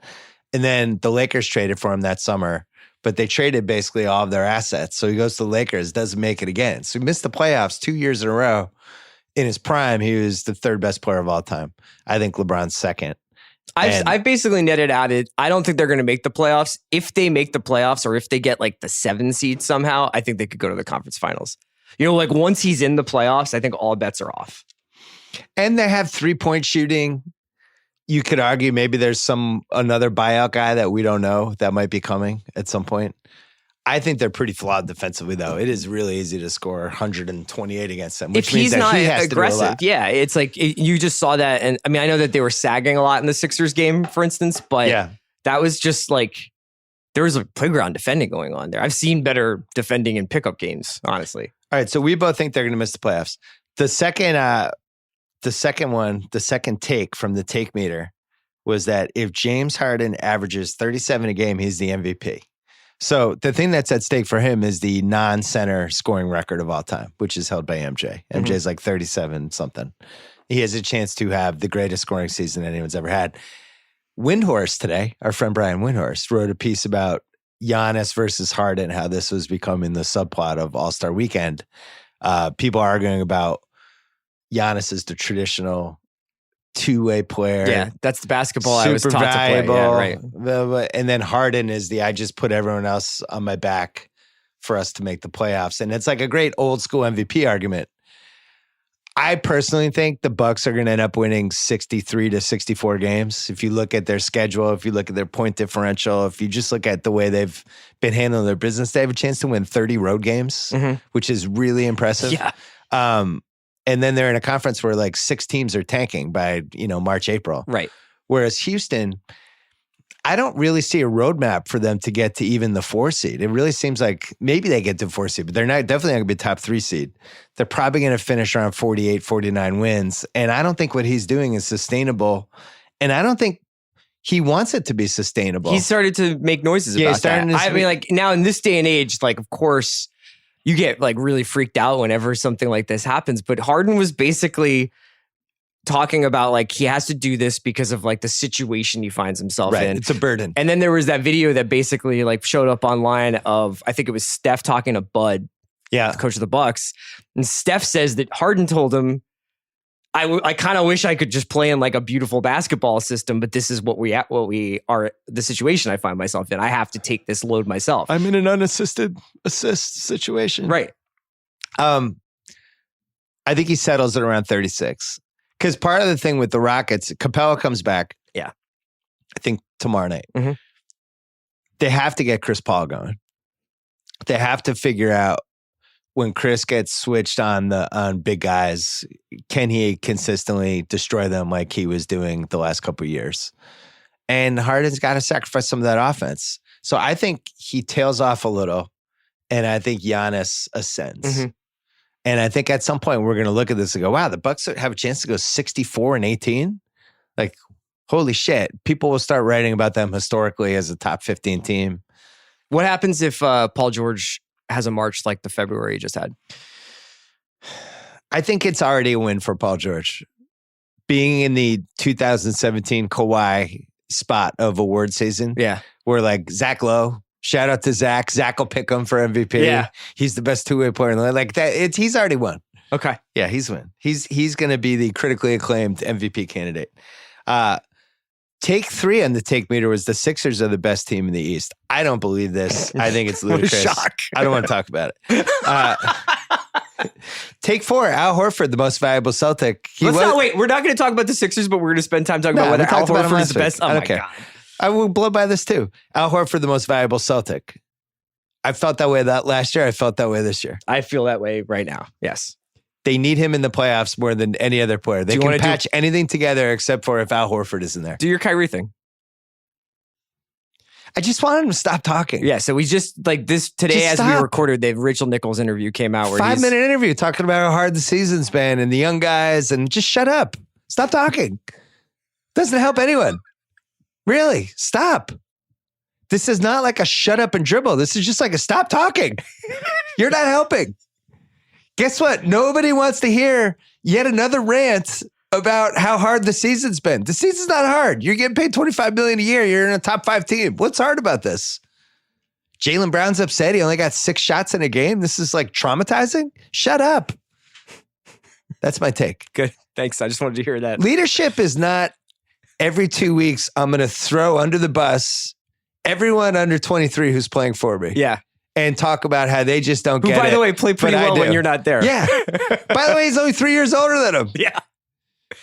And then the Lakers traded for him that summer. But they traded basically all of their assets. So he goes to the Lakers, doesn't make it again. So he missed the playoffs 2 years in a row. In his prime, he was the third best player of all time. I think LeBron's second. I've basically netted out it. I don't think they're going to make the playoffs. If they make the playoffs or if they get like the 7 seed somehow, I think they could go to the conference finals. Like once he's in the playoffs, I think all bets are off. And they have 3-point shooting. You could argue maybe there's another buyout guy that we don't know that might be coming at some point. I think they're pretty flawed defensively, though. It is really easy to score 128 against them, which if means he's that not he has aggressive, to do a lot. yeah, it's like you just saw that, and I mean, I know that they were sagging a lot in the Sixers game, for instance, but that was just like there was a playground defending going on there. I've seen better defending in pickup games, honestly. All right, so we both think they're going to miss the playoffs. The second take from the take meter was that if James Harden averages 37 a game, he's the MVP. So the thing that's at stake for him is the non-center scoring record of all time, which is held by MJ. MJ's like 37 something. He has a chance to have the greatest scoring season anyone's ever had. Windhorst today, our friend Brian Windhorst, wrote a piece about Giannis versus Harden, how this was becoming the subplot of All-Star Weekend. People arguing about Giannis is the traditional two-way player. Yeah, that's the basketball I was taught valuable, to play. Yeah, right. And then Harden is I just put everyone else on my back for us to make the playoffs. And it's like a great old school MVP argument. I personally think the Bucks are going to end up winning 63 to 64 games. If you look at their schedule, if you look at their point differential, if you just look at the way they've been handling their business, they have a chance to win 30 road games, which is really impressive. Yeah. And then they're in a conference where like 6 teams are tanking by, March, April. Right. Whereas Houston, I don't really see a roadmap for them to get to even the 4 seed. It really seems like maybe they get to 4 seed, but they're definitely not going to be top 3 seed. They're probably going to finish around 48, 49 wins. And I don't think what he's doing is sustainable. And I don't think he wants it to be sustainable. He started to make noises about that. I mean, like now in this day and age, like of course you get like really freaked out whenever something like this happens. But Harden was basically talking about like he has to do this because of like the situation he finds himself in. It's a burden. And then there was that video that basically like showed up online of, I think it was Steph talking to Bud, the coach of the Bucks. And Steph says that Harden told him, I kind of wish I could just play in like a beautiful basketball system, but this is what we are, the situation I find myself in. I have to take this load myself. I'm in an unassisted assist situation. Right. I think he settles at around 36. Because part of the thing with the Rockets, Capella comes back. Yeah. I think tomorrow night. Mm-hmm. They have to get Chris Paul going. They have to figure out when Chris gets switched on big guys, can he consistently destroy them like he was doing the last couple of years? And Harden's got to sacrifice some of that offense. So I think he tails off a little, and I think Giannis ascends. Mm-hmm. And I think at some point we're going to look at this and go, wow, the Bucks have a chance to go 64-18. Like, holy shit. People will start writing about them historically as a top 15 team. What happens if Paul George has a March like the February you just had? I think it's already a win for Paul George. Being in the 2017 Kawhi spot of award season. Yeah. Where like Zach Lowe, shout out to Zach. Zach will pick him for MVP. Yeah. He's the best two-way player in the league. Like that, he's already won. Okay. Yeah, he's won. He's going to be the critically acclaimed MVP candidate. Take 3 on the take meter was the Sixers are the best team in the East. I don't believe this. I think it's ludicrous. What a shock. I don't want to talk about it. Take 4, Al Horford, the most valuable Celtic. We're not going to talk about the Sixers, but we're going to spend time talking about whether Al Horford is the best. Oh, I don't care. God. I will blow by this too. Al Horford, the most valuable Celtic. I felt that way that last year. I felt that way this year. I feel that way right now. Yes. They need him in the playoffs more than any other player. They can patch anything together except for if Al Horford is in there. Do your Kyrie thing. I just want him to stop talking. Yeah, so we just, like this, today as we recorded, the Rachel Nichols interview came out. Where 5-minute interview talking about how hard the season's been and the young guys, and just shut up. Stop talking. Doesn't help anyone. Really, stop. This is not like a shut up and dribble. This is just like a stop talking. You're not helping. Guess what? Nobody wants to hear yet another rant about how hard the season's been. The season's not hard. You're getting paid $25 million a year. You're in a top 5 team. What's hard about this? Jaylen Brown's upset. He only got 6 shots in a game. This is like traumatizing. Shut up. That's my take. Good. Thanks. I just wanted to hear that. Leadership is not every 2 weeks, I'm going to throw under the bus everyone under 23 who's playing for me. Yeah. And talk about how they just don't get it. By the way, play pretty well when you're not there. Yeah. By the way, he's only 3 years older than him. Yeah.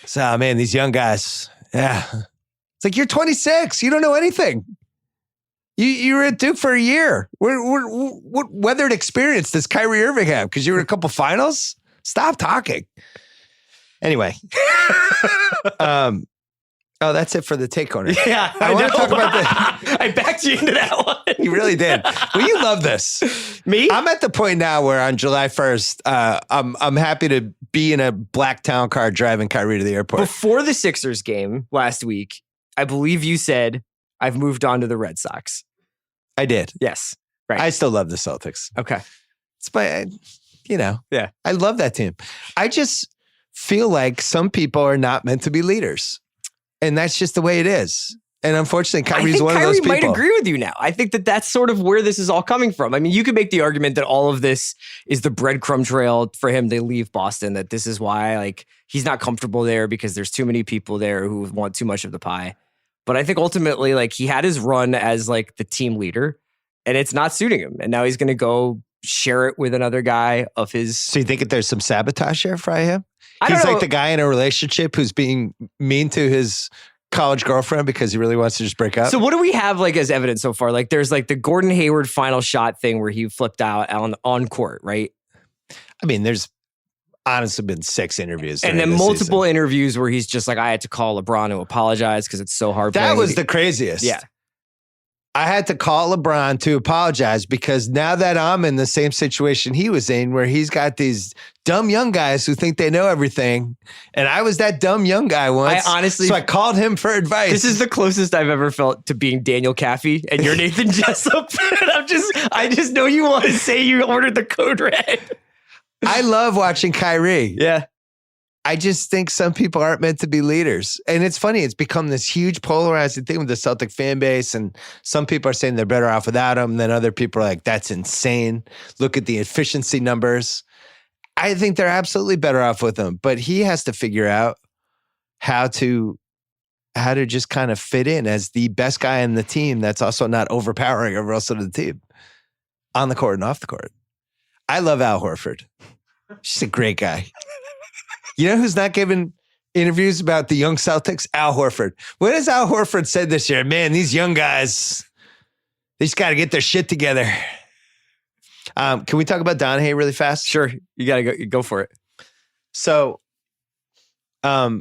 So, man, these young guys. Yeah. It's like, you're 26. You don't know anything. You were at Duke for a year. What weathered experience does Kyrie Irving have? Because you were in a couple finals? Stop talking. Anyway. Oh, that's it for the take corner. Yeah, I want to talk about the. I backed you into that one. You really did. Well, you love this. Me? I'm at the point now where on July 1st, I'm happy to be in a black town car driving Kyrie to the airport. Before the Sixers game last week, I believe you said, I've moved on to the Red Sox. I did. Yes. Right. I still love the Celtics. Okay. It's my, yeah. I love that team. I just feel like some people are not meant to be leaders. And that's just the way it is. And unfortunately, Kyrie's one of those people. I might agree with you now. I think that that's sort of where this is all coming from. I mean, you could make the argument that all of this is the breadcrumb trail for him to leave Boston, that this is why like he's not comfortable there because there's too many people there who want too much of the pie. But I think ultimately, like he had his run as like the team leader and it's not suiting him. And now he's going to go share it with another guy of his. So you think that there's some sabotage here for him? He's like the guy in a relationship who's being mean to his college girlfriend because he really wants to just break up. So what do we have like as evidence so far? Like there's like the Gordon Hayward final shot thing where he flipped out on court, right? I mean, there's honestly been 6 interviews. And then multiple interviews where he's just like, I had to call LeBron to apologize because it's so hard. That was the craziest. Yeah. I had to call LeBron to apologize because now that I'm in the same situation he was in, where he's got these dumb young guys who think they know everything, and I was that dumb young guy once. So I called him for advice. This is the closest I've ever felt to being Daniel Caffey, and you're Nathan Jessup. And I just know you want to say you ordered the code red. I love watching Kyrie. Yeah. I just think some people aren't meant to be leaders. And it's funny, it's become this huge polarizing thing with the Celtic fan base. And some people are saying they're better off without him. Then other people are like, that's insane. Look at the efficiency numbers. I think they're absolutely better off with him. But he has to figure out how to just kind of fit in as the best guy in the team that's also not overpowering everyone else on the team. On the court and off the court. I love Al Horford. She's a great guy. You know who's not giving interviews about the young Celtics? Al Horford. What has Al Horford said this year? Man, these young guys, they just got to get their shit together. Can we talk about Donaghy really fast? Sure. You got to go for it. So, as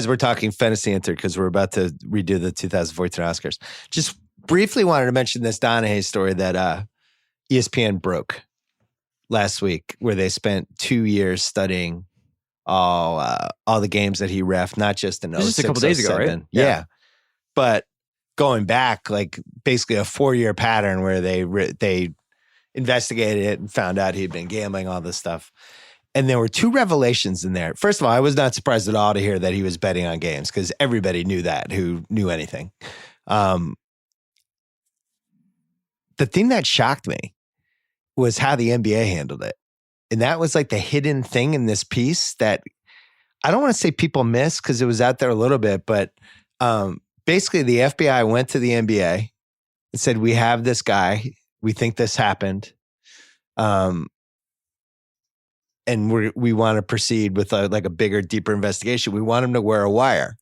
we're talking, Fennessey entered because we're about to redo the 2014 Oscars. Just briefly wanted to mention this Donaghy story that ESPN broke last week, where they spent 2 years studying all the games that he reffed, not just in 06, just a couple days ago, right? Yeah. But going back, like basically a 4-year pattern where they investigated it and found out he'd been gambling, all this stuff. And there were 2 revelations in there. First of all, I was not surprised at all to hear that he was betting on games because everybody knew that who knew anything. The thing that shocked me was how the NBA handled it. And that was like the hidden thing in this piece that I don't want to say people miss because it was out there a little bit, but basically the FBI went to the NBA and said, we have this guy. We think this happened. And we want to proceed with a bigger, deeper investigation. We want him to wear a wire.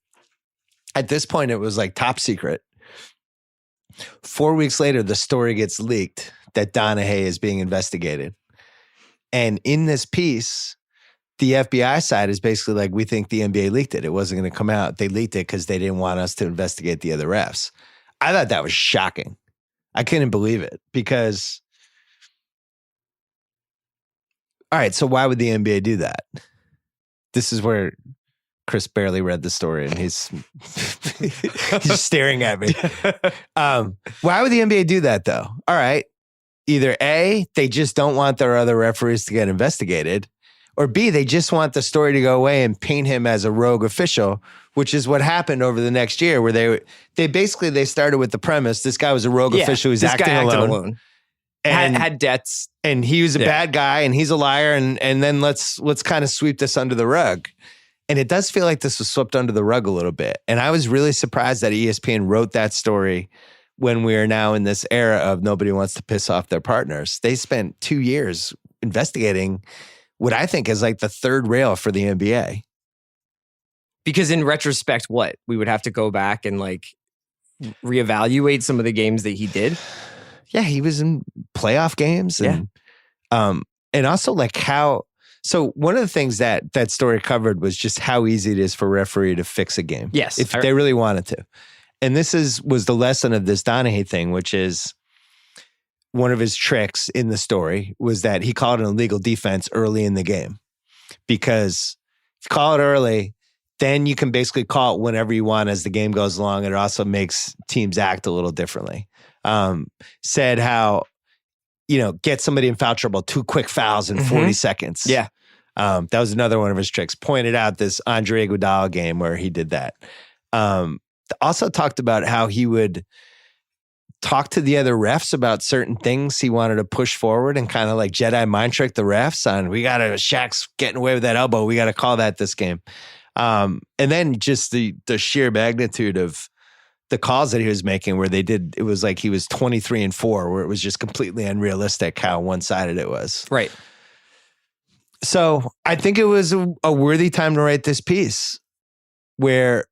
At this point, it was like top secret. 4 weeks later, the story gets leaked that Donaghy is being investigated. And in this piece, the FBI side is basically like, we think the NBA leaked it. It wasn't going to come out. They leaked it because they didn't want us to investigate the other refs. I thought that was shocking. I couldn't believe it because, all right, so why would the NBA do that? This is where Chris barely read the story and he's staring at me. Why would the NBA do that though? All right. Either A, they just don't want their other referees to get investigated, or B, they just want the story to go away and paint him as a rogue official, which is what happened over the next year, where they started with the premise this guy was a rogue official who's acting alone. And had debts. And he was a bad guy and he's a liar, and then let's kind of sweep this under the rug. And it does feel like this was swept under the rug a little bit. And I was really surprised that ESPN wrote that story when we are now in this era of nobody wants to piss off their partners. They spent 2 years investigating what I think is like the third rail for the NBA. Because in retrospect, what? We would have to go back and like reevaluate some of the games that he did. Yeah, he was in playoff games. And, and also like how... So one of the things that story covered was just how easy it is for a referee to fix a game. Yes. If they really wanted to. And this was the lesson of this Donaghy thing, which is one of his tricks in the story was that he called an illegal defense early in the game. Because if you call it early, then you can basically call it whenever you want as the game goes along. And it also makes teams act a little differently. Said how, get somebody in foul trouble, 2 quick fouls in 40 seconds. Yeah. That was another one of his tricks. Pointed out this Andre Iguodala game where he did that. Also talked about how he would talk to the other refs about certain things he wanted to push forward and kind of like Jedi mind trick the refs on, Shaq's getting away with that elbow. We got to call that this game. And then just the sheer magnitude of the calls that he was making where it was like he was 23-4, where it was just completely unrealistic how one-sided it was. Right. So I think it was a worthy time to write this piece where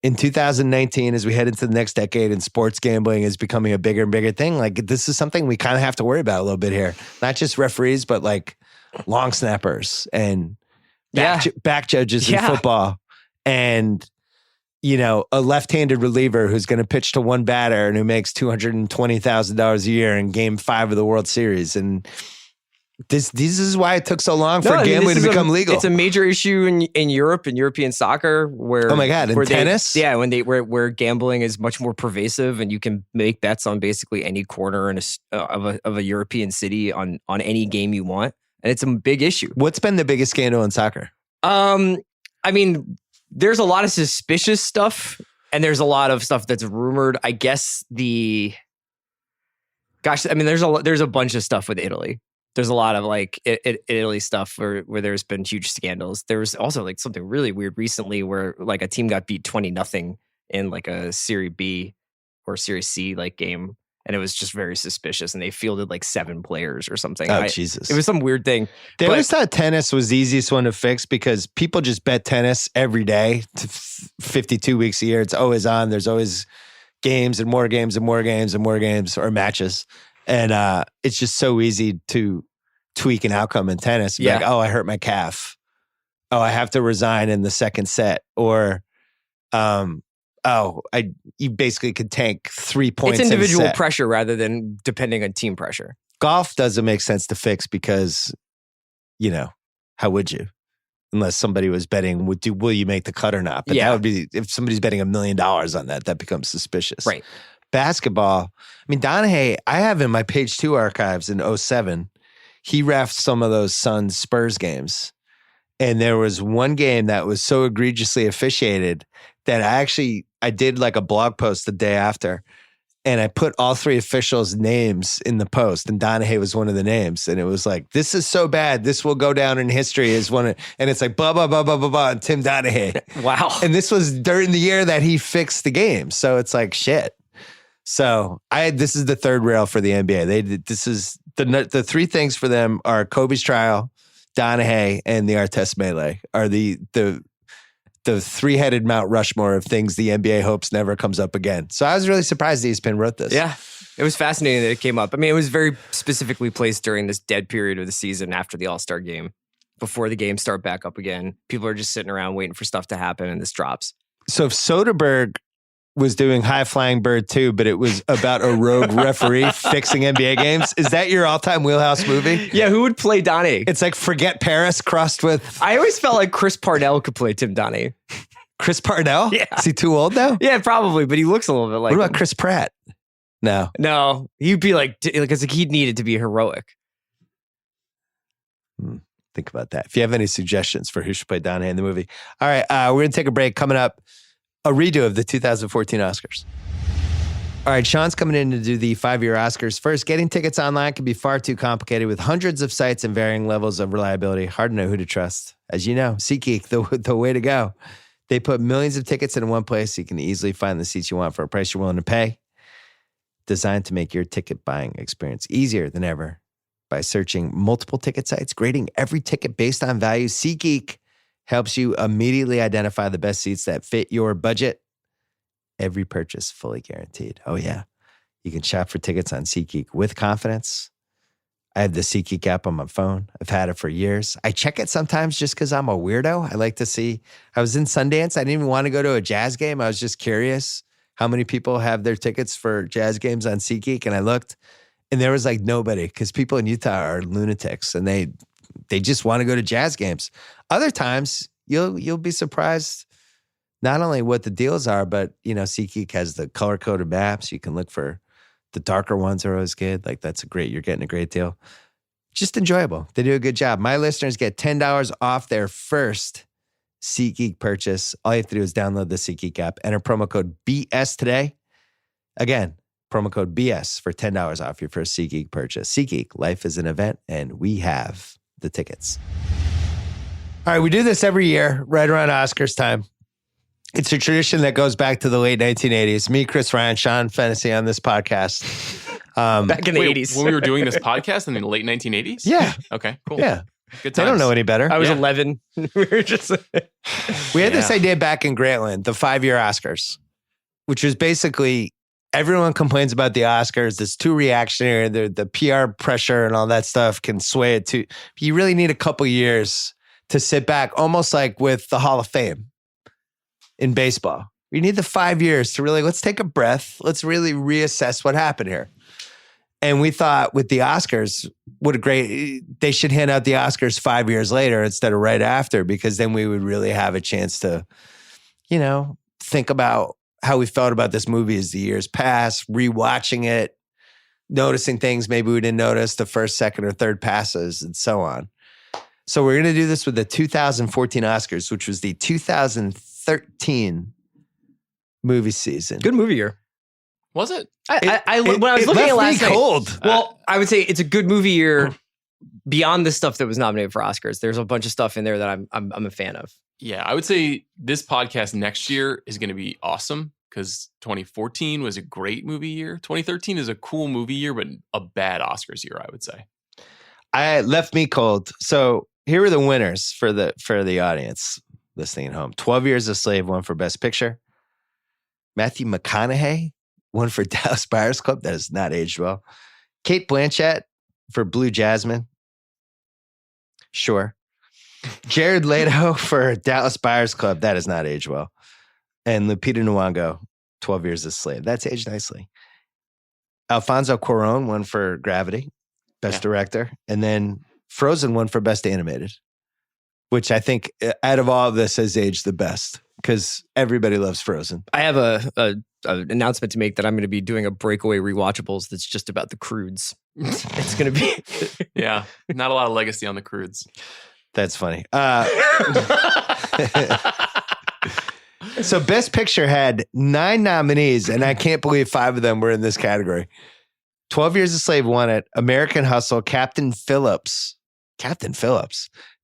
in 2019, as we head into the next decade and sports gambling is becoming a bigger and bigger thing, like this is something we kind of have to worry about a little bit here. Not just referees, but like long snappers and back judges in football. And a left-handed reliever who's going to pitch to one batter and who makes $220,000 a year in Game 5 of the World Series. And this is why it took so long for gambling to become legal. It's a major issue in Europe and European soccer where oh my god, in tennis, where gambling is much more pervasive and you can make bets on basically any corner of a European city on any game you want, and it's a big issue. What's been the biggest scandal in soccer? I mean, there's a lot of suspicious stuff and there's a lot of stuff that's rumored. I guess there's a bunch of stuff with Italy. There's a lot of like Italy stuff where there's been huge scandals. There was also like something really weird recently where like a team got beat 20-0 in like a Serie B or Serie C like game. And it was just very suspicious. And they fielded like 7 players or something. Oh, Jesus. It was some weird thing. They always thought tennis was the easiest one to fix because people just bet tennis every day, 52 weeks a year. It's always on. There's always games and more games and more games and more games or matches. And it's just so easy to tweak an outcome in tennis. Like, oh, I hurt my calf. Oh, I have to resign in the second set. Or, you basically could tank 3 points. It's individual in a set. pressure rather than depending on team pressure. Golf doesn't make sense to fix because, how would you? Unless somebody was betting, will you make the cut or not? But that would be, if somebody's betting $1 million on that becomes suspicious. Right. Basketball. I mean, Donaghy, I have in my page 2 archives in 2007, he reffed some of those Suns Spurs games. And there was one game that was so egregiously officiated that I did like a blog post the day after. And I put all 3 officials' names in the post. And Donaghy was one of the names. And it was like, this is so bad. This will go down in history as one. And it's like, blah, blah, blah, blah, blah, blah, and Tim Donaghy. Wow. And this was during the year that he fixed the game. So it's like, shit. So this is the third rail for the NBA. This is the 3 things for them are Kobe's trial, Donaghy, and the Artest melee are the 3-headed Mount Rushmore of things the NBA hopes never comes up again. So I was really surprised ESPN wrote this. Yeah, it was fascinating that it came up. I mean, it was very specifically placed during this dead period of the season after the All-Star game, before the games start back up again. People are just sitting around waiting for stuff to happen, and this drops. So if Soderbergh was doing High Flying Bird too, but it was about a rogue referee fixing NBA games. Is that your all-time wheelhouse movie? Yeah, who would play Donaghy? It's like Forget Paris crossed with... I always felt like Chris Parnell could play Tim Donaghy. Chris Parnell? Yeah. Is he too old now? Yeah, probably, but he looks a little bit like What about him. Chris Pratt? No, he'd be like he needed to be heroic. Think about that. If you have any suggestions for who should play Donaghy in the movie. All right, we're going to take a break. Coming up, a redo of the 2014 Oscars. All right, Sean's coming in to do the 5-year Oscars. First, getting tickets online can be far too complicated with hundreds of sites and varying levels of reliability. Hard to know who to trust. As you know, SeatGeek, the way to go. They put millions of tickets in one place so you can easily find the seats you want for a price you're willing to pay. Designed to make your ticket buying experience easier than ever by searching multiple ticket sites, grading every ticket based on value. SeatGeek helps you immediately identify the best seats that fit your budget. Every purchase fully guaranteed. Oh, yeah. You can shop for tickets on SeatGeek with confidence. I have the SeatGeek app on my phone. I've had it for years. I check it sometimes just because I'm a weirdo. I like to see. I was in Sundance. I didn't even want to go to a jazz game. I was just curious how many people have their tickets for jazz games on SeatGeek. And I looked, and there was like nobody because people in Utah are lunatics and they just want to go to jazz games. Other times, you'll be surprised not only what the deals are, but, SeatGeek has the color-coded maps. You can look for the darker ones are always good. Like, you're getting a great deal. Just enjoyable. They do a good job. My listeners get $10 off their first SeatGeek purchase. All you have to do is download the SeatGeek app, enter promo code BS today. Again, promo code BS for $10 off your first SeatGeek purchase. SeatGeek, life is an event, and we have the tickets. All right, we do this every year, right around Oscars time. It's a tradition that goes back to the late 1980s. Me, Chris Ryan, Sean Fennessey on this podcast. Back in the 80s. When we were doing this podcast in the late 1980s? Yeah. Okay, cool. Yeah. Good They times. don't know any better. I was 11. We were just... We had this idea back in Grantland, the 5-year Oscars, which was basically everyone complains about the Oscars. It's too reactionary. The PR pressure and all that stuff can sway it too. You really need a couple years to sit back, almost like with the Hall of Fame in baseball. We need the 5 years to really, let's take a breath. Let's really reassess what happened here. And we thought with the Oscars, they should hand out the Oscars 5 years later instead of right after, because then we would really have a chance to, think about how we felt about this movie as the years pass, rewatching it, noticing things maybe we didn't notice the first, second, or third passes, and so on. So we're going to do this with the 2014 Oscars, which was the 2013 movie season. Good movie year. Was it? When I was looking at last night, cold. Well, I would say it's a good movie year beyond the stuff that was nominated for Oscars. There's a bunch of stuff in there that I'm a fan of. Yeah, I would say this podcast next year is going to be awesome because 2014 was a great movie year. 2013 is a cool movie year, but a bad Oscars year, I would say. I left me cold. So here are the winners for the audience listening at home. 12 Years a Slave won for Best Picture. Matthew McConaughey won for Dallas Buyers Club. That has not aged well. Kate Blanchett for Blue Jasmine. Sure. Jared Leto for Dallas Buyers Club. That has not aged well. And Lupita Nyong'o, 12 Years a Slave. That's aged nicely. Alfonso Cuarón won for Gravity, Best Director. And then Frozen won for Best Animated, which I think out of all of this has aged the best because everybody loves Frozen. I have an announcement to make that I'm going to be doing a breakaway rewatchables that's just about the Croods. It's going to be... Yeah, not a lot of legacy on the Croods. That's funny. So Best Picture had 9 nominees, and I can't believe 5 of them were in this category. 12 Years a Slave won it. American Hustle, Captain Phillips,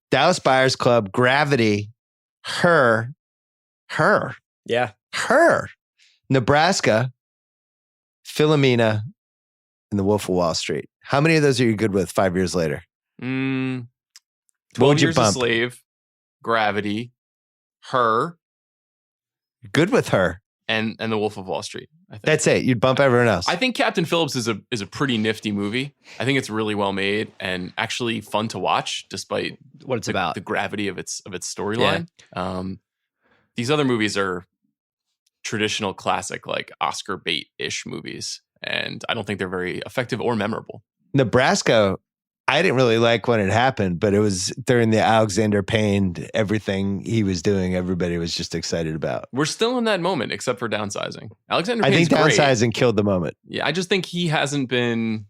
Dallas Buyers Club, Gravity, Her, Nebraska, Philomena, and The Wolf of Wall Street. How many of those are you good with 5 years later? 12 What'd you Years a bump? Slave, Gravity, Her, Good with Her. and The Wolf of Wall Street. I think. That's it. You'd bump everyone else. I think Captain Phillips is a pretty nifty movie. I think it's really well made and actually fun to watch, despite what it's about. the gravity of its storyline. These other movies are traditional classic, like Oscar bait-ish movies, and I don't think they're very effective or memorable. Nebraska, I didn't really like when it happened, but it was during the Alexander Payne, everything he was doing, everybody was just excited about. We're still in that moment, except for downsizing. Alexander I Payne's think great. downsizing killed the moment. Yeah, I just think he hasn't been.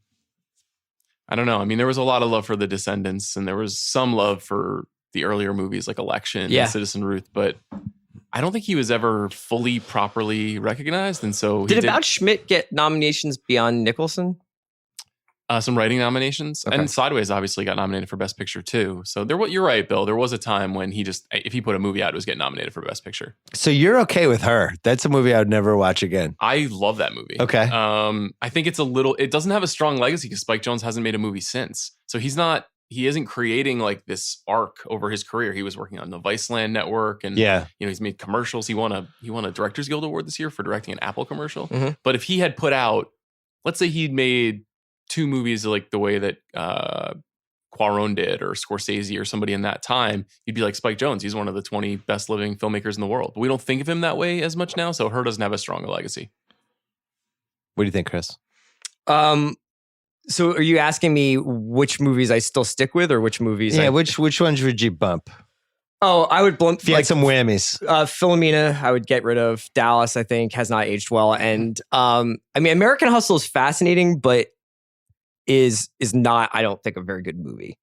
I don't know. I mean, there was a lot of love for The Descendants, and there was some love for the earlier movies like Election and Citizen Ruth, but I don't think he was ever fully properly recognized. And so Did About Schmidt get nominations beyond Nicholson? Some writing nominations, and Sideways obviously got nominated for Best Picture too. So you're right, Bill. There was a time when if he put a movie out, it was getting nominated for Best Picture. So you're okay with Her? That's a movie I would never watch again. I love that movie. Okay. I think it doesn't have a strong legacy because Spike Jonze hasn't made a movie since. So he isn't creating like this arc over his career. He was working on the Viceland network, and he's made commercials. He won a Directors Guild Award this year for directing an Apple commercial. Mm-hmm. But if he had put out, let's say he'd made 2 movies like the way that Cuarón did, or Scorsese, or somebody in that time, you'd be like Spike Jonze. He's one of the 20 best living filmmakers in the world. But we don't think of him that way as much now. So Her doesn't have a strong legacy. What do you think, Chris? So are you asking me which movies I still stick with, or which movies? Yeah, which ones would you bump? Oh, I would bump. If you had some whammies. Philomena, I would get rid of. Dallas, I think, has not aged well. And I mean, American Hustle is fascinating, but is not, I don't think, a very good movie.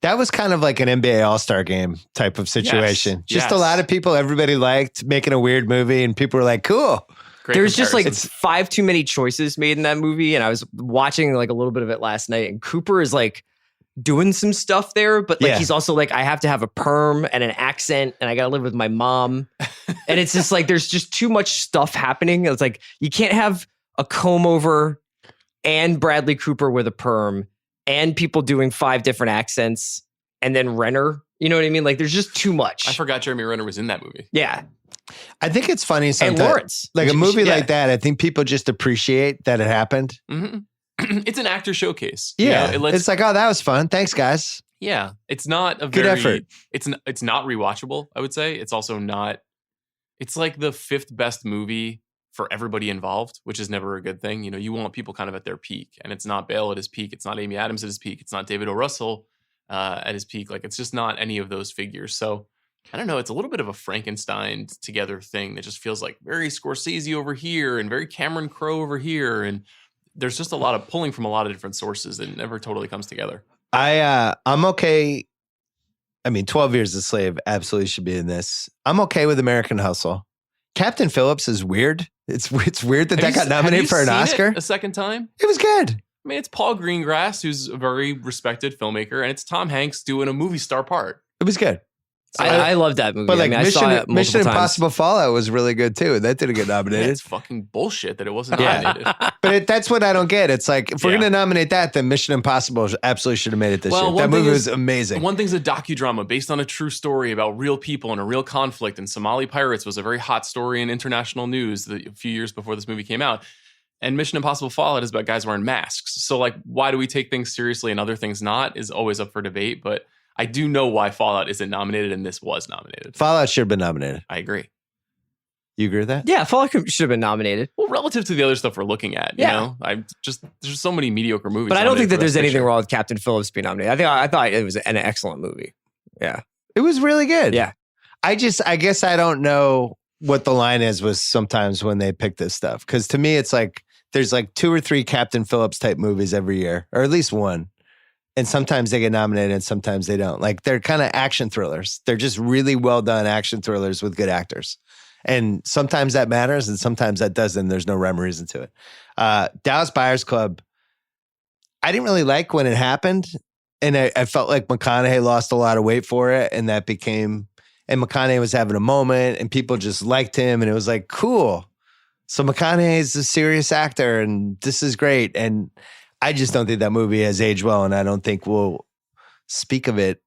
That was kind of like an NBA All-Star game type of situation. Yes, Just a lot of people, everybody liked making a weird movie, and people were like, cool. Great There's just like comparisons. 5 too many choices made in that movie. And I was watching like a little bit of it last night, and Cooper is like doing some stuff there, but like he's also like, I have to have a perm and an accent, and I got to live with my mom. And it's just like, there's just too much stuff happening. It's like, you can't have a comb over and Bradley Cooper with a perm and people doing 5 different accents and then Renner. You know what I mean? Like, there's just too much. I forgot Jeremy Renner was in that movie. Yeah. I think it's funny sometimes. And Lawrence. Like a movie like that, I think people just appreciate that it happened. Mm-hmm. It's an actor showcase. Yeah. You know, it's like, oh, that was fun. Thanks, guys. Yeah. It's not a Good effort. It's not rewatchable, I would say. It's also not it's like the 5th best movie for everybody involved, which is never a good thing. You know, you want people kind of at their peak, and it's not Bale at his peak. It's not Amy Adams at his peak. It's not David O. Russell at his peak. Like, it's just not any of those figures. So I don't know. It's a little bit of a Frankenstein together thing that just feels like very Scorsese over here and very Cameron Crowe over here. And there's just a lot of pulling from a lot of different sources that never totally comes together. I'm okay. I mean, 12 Years a Slave absolutely should be in this. I'm okay with American Hustle. Captain Phillips is weird. It's weird that got nominated for an Oscar a second time. It was good. I mean, it's Paul Greengrass, who's a very respected filmmaker, and it's Tom Hanks doing a movie star part. It was good. So I love that movie. But like I saw it Mission times. Impossible Fallout was really good too. That didn't get nominated. It's fucking bullshit that it wasn't nominated. But that's what I don't get. It's like, if we're going to nominate that, then Mission Impossible absolutely should have made it this year. That movie was amazing. One thing's a docudrama based on a true story about real people and a real conflict. And Somali pirates was a very hot story in international news a few years before this movie came out. And Mission Impossible Fallout is about guys wearing masks. So like, why do we take things seriously and other things not is always up for debate. But I do know why Fallout isn't nominated, and this was nominated. Fallout should have been nominated. I agree. You agree with that? Yeah, Fallout should have been nominated. Well, relative to the other stuff we're looking at, you know, there's so many mediocre movies. But I don't think that there's anything wrong with Captain Phillips being nominated. I thought it was an excellent movie. Yeah, it was really good. Yeah, I guess I don't know what the line is with sometimes when they pick this stuff, because to me it's like there's like 2 or 3 Captain Phillips type movies every year, or at least one. And sometimes they get nominated and sometimes they don't. Like, they're kind of action thrillers. They're just really well done action thrillers with good actors. And sometimes that matters and sometimes that doesn't. There's no rhyme or reason to it. Dallas Buyers Club, I didn't really like when it happened. And I felt like McConaughey lost a lot of weight for it. And that became, and McConaughey was having a moment and people just liked him. And it was like, cool. So McConaughey is a serious actor and this is great. And I just don't think that movie has aged well, and I don't think we'll speak of it,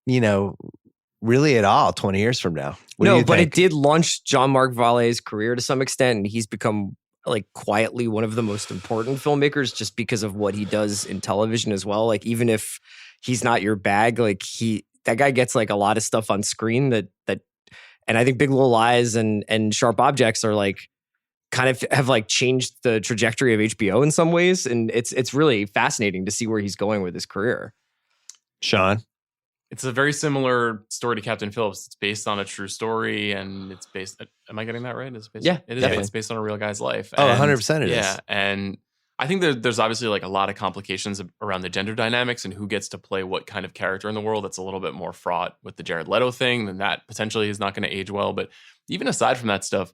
you know, really at all 20 years from now. No, but it did launch Jean-Marc Vallée's career to some extent, and he's become like quietly one of the most important filmmakers just because of what he does in television as well. Like, even if he's not your bag, like that guy gets like a lot of stuff on screen that, and I think Big Little Lies and Sharp Objects are like, kind of have like changed the trajectory of HBO in some ways. And it's really fascinating to see where he's going with his career. Sean? It's a very similar story to Captain Phillips. It's based on a true story and it's based, am I getting that right? It is. Definitely. It's based on a real guy's life. Oh, 100% it is. Yeah. And I think there's obviously like a lot of complications around the gender dynamics and who gets to play what kind of character in the world. That's a little bit more fraught with the Jared Leto thing. Then that potentially is not going to age well. But even aside from that stuff,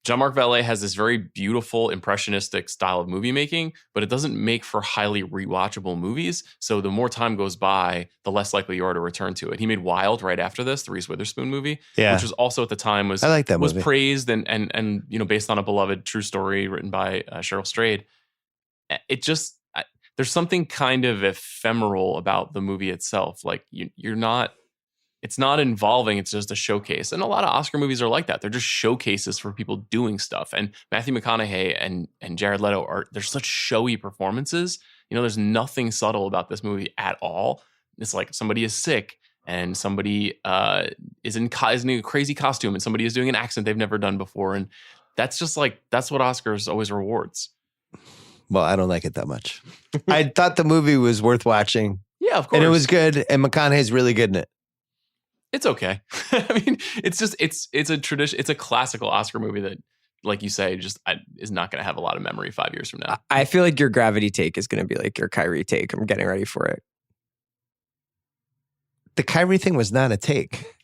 Jean-Marc Vallée has this very beautiful, impressionistic style of movie making, but it doesn't make for highly rewatchable movies. So the more time goes by, the less likely you are to return to it. He made Wild right after this, the Reese Witherspoon movie, which was also at the time I like that movie. Was praised and you know, based on a beloved true story written by Cheryl Strayed. It just there's something kind of ephemeral about the movie itself. Like you're not. It's not involving, it's just a showcase. And a lot of Oscar movies are like that. They're just showcases for people doing stuff. And Matthew McConaughey and Jared Leto they're such showy performances. You know, there's nothing subtle about this movie at all. It's like somebody is sick and somebody is in a crazy costume and somebody is doing an accent they've never done before. And that's just like, that's what Oscars always rewards. Well, I don't like it that much. I thought the movie was worth watching. Yeah, of course. And it was good. And McConaughey's really good in it. It's okay. I mean, it's just it's a tradition. It's a classical Oscar movie that, like you say, just is not going to have a lot of memory 5 years from now. I feel like your Gravity take is going to be like your Kyrie take. I'm getting ready for it. The Kyrie thing was not a take.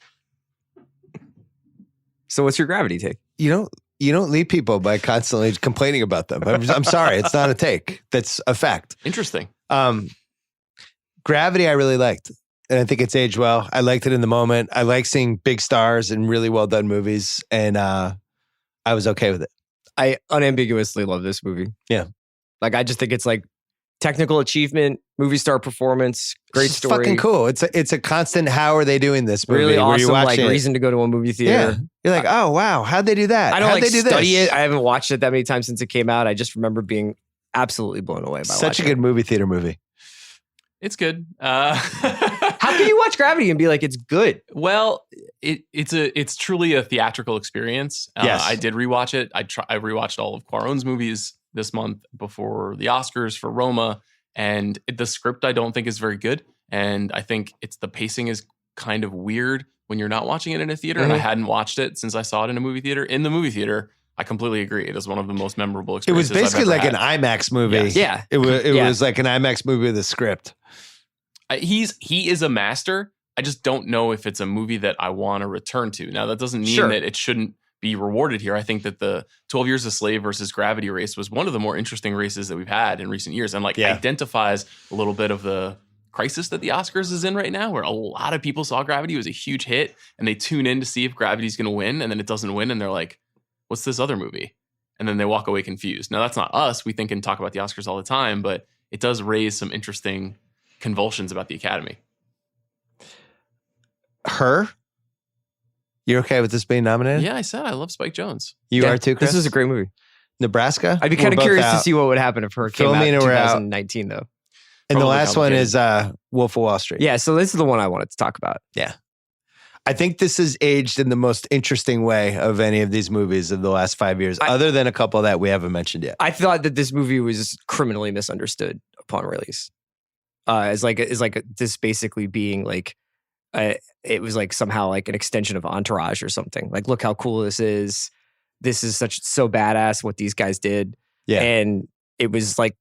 So what's your Gravity take? You don't lead people by constantly complaining about them. I'm sorry, it's not a take. That's a fact. Interesting. Gravity, I really liked. And I think it's aged well. I liked it in the moment. I like seeing big stars in really well done movies. And I was okay with it. I unambiguously love this movie. Yeah. Like, I just think it's like technical achievement, movie star performance, great story. Fucking cool. It's a constant, how are they doing this movie? Really awesome, like it. reason to go to a movie theater. Yeah. You're like, oh, wow. How'd they do that? I don't How'd like they do study this? it. I haven't watched it that many times since it came out. I just remember being absolutely blown away by Such a good movie theater movie. It's good. How can you watch Gravity and be like, it's good? Well, it's truly a theatrical experience. Yes. I did rewatch it. I rewatched all of Cuarón's movies this month before the Oscars for Roma, and the script I don't think is very good. And I think the pacing is kind of weird when you're not watching it in a theater. And I hadn't watched it since I saw it in a movie theater. In the movie theater, I completely agree. It is one of the most memorable It was experiences. basically I've like ever an had. IMAX movie. Yes. Yeah. It was like an IMAX movie with a script. He is a master. I just don't know if it's a movie that I want to return to. Now, that doesn't mean Sure. that it shouldn't be rewarded here. I think that the 12 Years a Slave versus Gravity race was one of the more interesting races that we've had in recent years, and identifies a little bit of the crisis that the Oscars is in right now, where a lot of people saw Gravity. It was a huge hit, and they tune in to see if Gravity's going to win, and then it doesn't win, and they're like, what's this other movie? And then they walk away confused. Now, that's not us. We think and talk about the Oscars all the time, but it does raise some interesting convulsions about the Academy. Her? You're okay with this being nominated? Yeah, I said I love Spike Jonze. You are too, Chris? This was a great movie. Nebraska? I'd be kind of curious to see what would happen if Her came out in Philomena were out. 2019, though. And the Probably last one complicated. is Wolf of Wall Street. Yeah, so this is the one I wanted to talk about. I think this is aged in the most interesting way of any of these movies of the last 5 years, other than a couple that we haven't mentioned yet. I thought that this movie was criminally misunderstood upon release. As this basically being like, it was like somehow like an extension of Entourage or something. Like, look how cool this is. This is so badass what these guys did. Yeah. And it was like,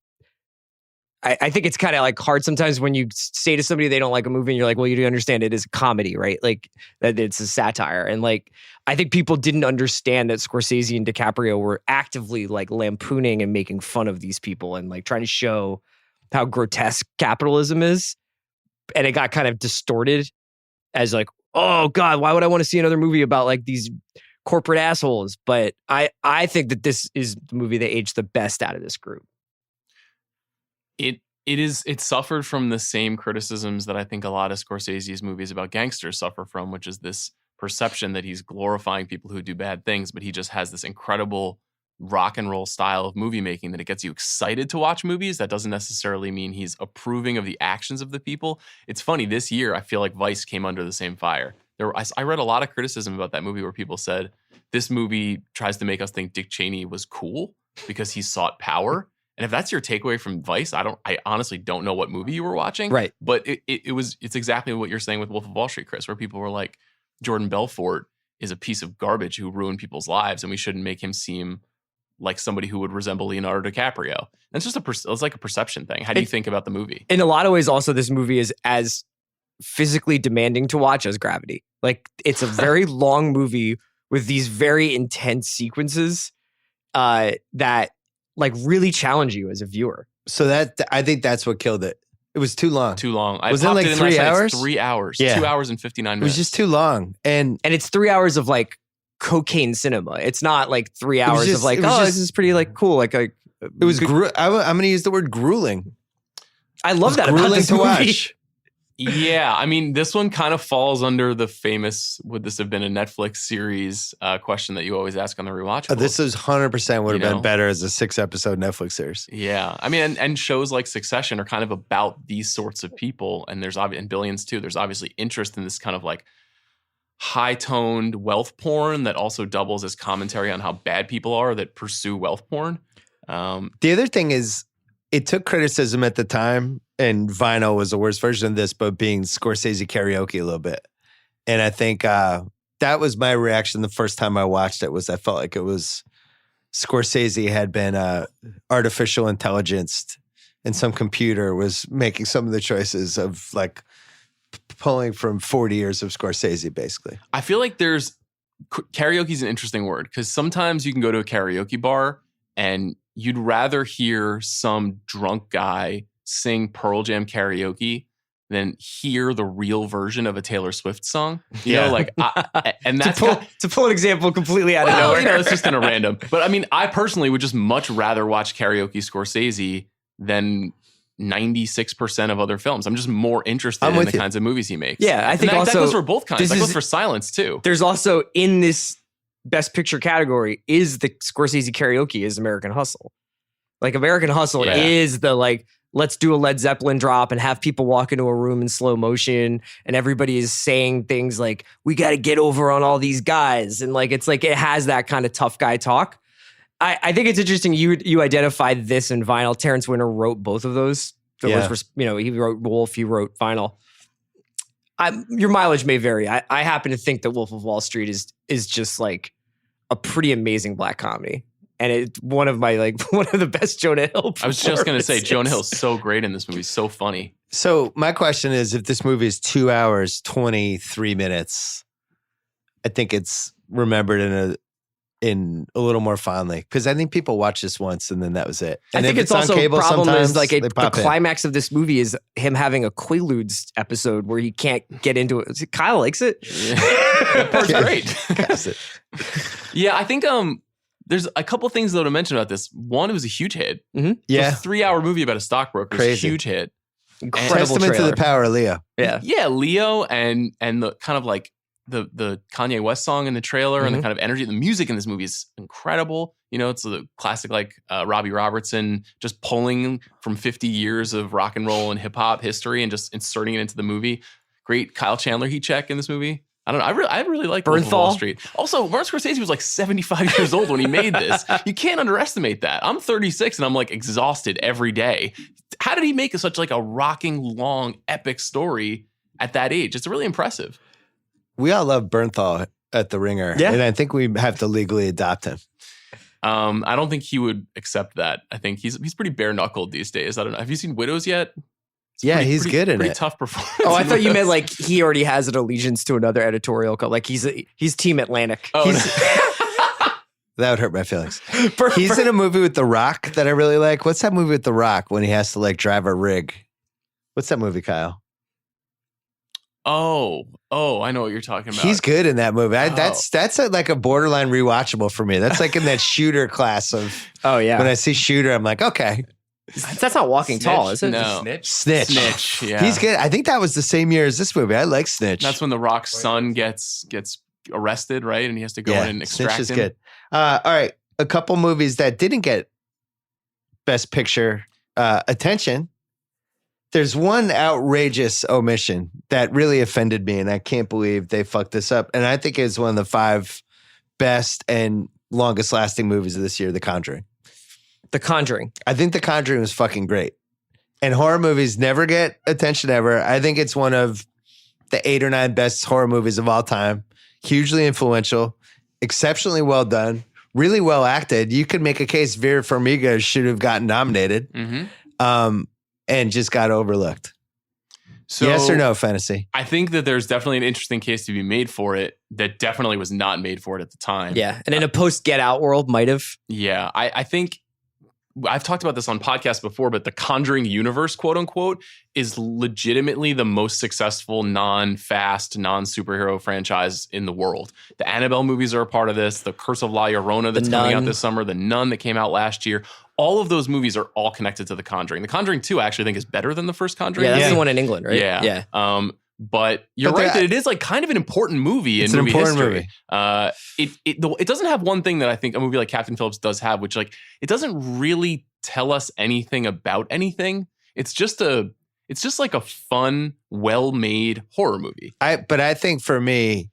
I think it's kind of like hard sometimes when you say to somebody they don't like a movie and you're like, well, you do understand it is a comedy, right? Like that it's a satire. And like, I think people didn't understand that Scorsese and DiCaprio were actively like lampooning and making fun of these people and like trying to show how grotesque capitalism is. And it got kind of distorted as like, oh God, why would I want to see another movie about like these corporate assholes? But I think that this is the movie that aged the best out of this group. It suffered from the same criticisms that I think a lot of Scorsese's movies about gangsters suffer from, which is this perception that he's glorifying people who do bad things, but he just has this incredible rock and roll style of movie making that it gets you excited to watch movies. That doesn't necessarily mean he's approving of the actions of the people. It's funny, this year I feel like Vice came under the same fire. I read a lot of criticism about that movie where people said this movie tries to make us think Dick Cheney was cool because he sought power. And if that's your takeaway from Vice, I honestly don't know what movie you were watching. Right. But it's exactly what you're saying with Wolf of Wall Street, Chris, where people were like, Jordan Belfort is a piece of garbage who ruined people's lives, and we shouldn't make him seem like somebody who would resemble Leonardo DiCaprio. And it's just it's like a perception thing. How do you think about the movie? In a lot of ways, also, this movie is as physically demanding to watch as Gravity. Like, it's a very long movie with these very intense sequences that like really challenge you as a viewer. So I think that's what killed it. It was too long. Too long. Was it like 3 hours? 3 hours. Yeah. 2 hours and 59 It minutes. was just too long. And it's 3 hours of like cocaine cinema. It's not like 3 hours of like, this is pretty like cool. Like it was, I'm going to use the word grueling. I love that about Grueling this to movie. watch. Yeah, I mean, this one kind of falls under the famous, would this have been a Netflix series question that you always ask on the rewatch? This is 100% would have You been know? better as a 6-episode Netflix series. Yeah, I mean, and shows like Succession are kind of about these sorts of people, and and Billions too. There's obviously interest in this kind of like high-toned wealth porn that also doubles as commentary on how bad people are that pursue wealth porn. The other thing is, it took criticism at the time, and Vinyl was the worst version of this, but being Scorsese karaoke a little bit. And I think that was my reaction the first time I watched it, was I felt like it was Scorsese had been artificial intelligence, and some computer was making some of the choices of like pulling from 40 years of Scorsese, basically. I feel like karaoke is an interesting word, because sometimes you can go to a karaoke bar and you'd rather hear some drunk guy sing Pearl Jam karaoke than hear the real version of a Taylor Swift song. You know, like, and that's to pull an example completely out of nowhere. You know, it's just kind of random. But I mean, I personally would just much rather watch karaoke Scorsese than 96% of other films. I'm just more interested in the kinds of movies he makes. Yeah, I think that also goes for both kinds. That goes for Silence too. There's also in this Best Picture category is the Scorsese karaoke is American Hustle. Like American Hustle is the like let's do a Led Zeppelin drop and have people walk into a room in slow motion and everybody is saying things like, we got to get over on all these guys. And like, it's like, it has that kind of tough guy talk. I think it's interesting you identified this in Vinyl. Terrence Winter wrote both of those. He wrote Wolf, he wrote Vinyl. Your mileage may vary. I happen to think that Wolf of Wall Street is just like a pretty amazing black comedy. And it's one of the best Jonah Hill performances. I was just going to say, Jonah Hill's so great in this movie. So funny. So my question is, if this movie is 2 hours, 23 minutes, I think it's remembered in a little more fondly, because I think people watch this once and then that was it. And I think if it's also on cable, problem is like they the pop in. climax of this movie is him having a Quaaludes episode where he can't get into it. Kyle likes it. That part's great. Yeah. I think there's a couple things though to mention about this. One, it was a huge hit. Mm-hmm. Yeah. It's a 3-hour movie about a stockbroker. Crazy. Huge hit. Incredible Testament trailer. to the power of Leo. Yeah. Yeah, Leo and the kind of like the Kanye West song in the trailer and the kind of energy. The music in this movie is incredible. You know, it's the classic like Robbie Robertson just pulling from 50 years of rock and roll and hip hop history and just inserting it into the movie. Great Kyle Chandler heat check in this movie. I don't know. I really like Wolf of Wall Street. Also, Martin Scorsese was like 75 years old when he made this. You can't underestimate that. I'm 36 and I'm like exhausted every day. How did he make such like a rocking, long, epic story at that age? It's really impressive. We all love Bernthal at The Ringer. Yeah. And I think we have to legally adopt him. I don't think he would accept that. I think he's pretty bare knuckled these days. I don't know. Have you seen Widows yet? He's good in pretty it. Tough performance. Oh, I thought you meant like he already has an allegiance to another editorial co. Like he's Team Atlantic. Oh, That would hurt my feelings. He's in a movie with The Rock that I really like. What's that movie with The Rock when he has to like drive a rig? What's that movie, Kyle? Oh, I know what you're talking about. He's good in that movie. That's like a borderline rewatchable for me. That's like in that Shooter class of. Oh yeah. When I see Shooter, I'm like, okay. That's not Walking Tall, is it? No. Snitch. Yeah. He's good. I think that was the same year as this movie. I like Snitch. That's when The Rock's son gets arrested, right? And he has to go in and extract Snitch is him. good. All right. A couple movies that didn't get Best Picture attention. There's one outrageous omission that really offended me, and I can't believe they fucked this up. And I think it's one of the 5 best and longest lasting movies of this year, The Conjuring. The Conjuring. I think The Conjuring was fucking great. And horror movies never get attention ever. I think it's one of the 8 or 9 best horror movies of all time. Hugely influential, exceptionally well done, really well acted. You could make a case Vera Farmiga should have gotten nominated. Mm-hmm. And just got overlooked. So, yes or no, Fennessey? I think that there's definitely an interesting case to be made for it that definitely was not made for it at the time. Yeah. And in a post Get Out world, might have. Yeah. I think I've talked about this on podcasts before, but the Conjuring universe, quote unquote, is legitimately the most successful non-fast, non-superhero franchise in the world. The Annabelle movies are a part of this. The Curse of La Llorona that's coming out this summer. The Nun that came out last year. All of those movies are all connected to The Conjuring. The Conjuring 2, I actually think, is better than the first Conjuring. Yeah, that's the one in England, right? Yeah. But you're right that it is like kind of an important movie in movie history. It doesn't have one thing that I think a movie like Captain Phillips does have, which like it doesn't really tell us anything about anything. It's just like a fun, well-made horror movie. But I think for me,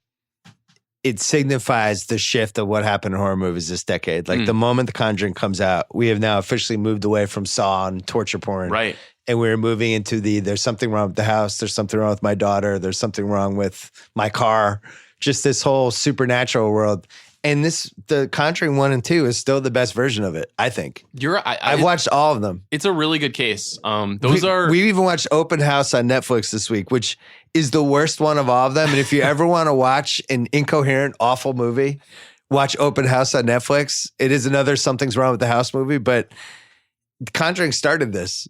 it signifies the shift of what happened in horror movies this decade. Like the moment The Conjuring comes out, we have now officially moved away from Saw and torture porn. Right. And we're moving into there's something wrong with the house. There's something wrong with my daughter. There's something wrong with my car. Just this whole supernatural world. And the Conjuring 1 and 2 is still the best version of it, I think. I've watched all of them. It's a really good case. We even watched Open House on Netflix this week, which is the worst one of all of them. And if you ever want to watch an incoherent, awful movie, watch Open House on Netflix. It is another Something's Wrong with the House movie, but Conjuring started this.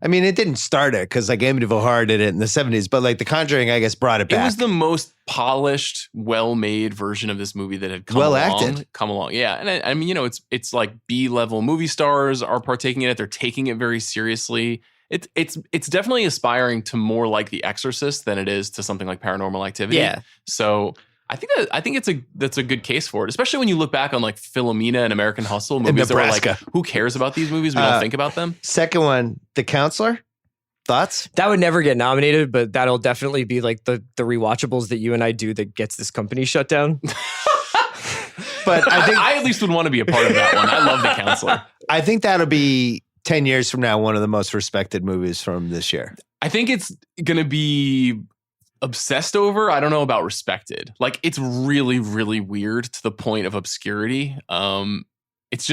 I mean, it didn't start it because like Amityville Horror did it in the 70s, but like The Conjuring, I guess, brought it back. It was the most polished, well-made version of this movie that had come along. Yeah. And I mean, you know, it's like B-level movie stars are partaking in it. They're taking it very seriously. It's definitely aspiring to more like The Exorcist than it is to something like Paranormal Activity. Yeah. So I think that's a good case for it, especially when you look back on like Philomena and American Hustle movies that were like, who cares about these movies? We don't think about them. Second one, The Counselor. Thoughts? That would never get nominated, but that'll definitely be like the rewatchables that you and I do that gets this company shut down. But I think I at least would want to be a part of that one. I love The Counselor. I think that'll be 10 years from now one of the most respected movies from this year. I think it's going to be obsessed over. I don't know about respected. Like, it's really, really weird to the point of obscurity. It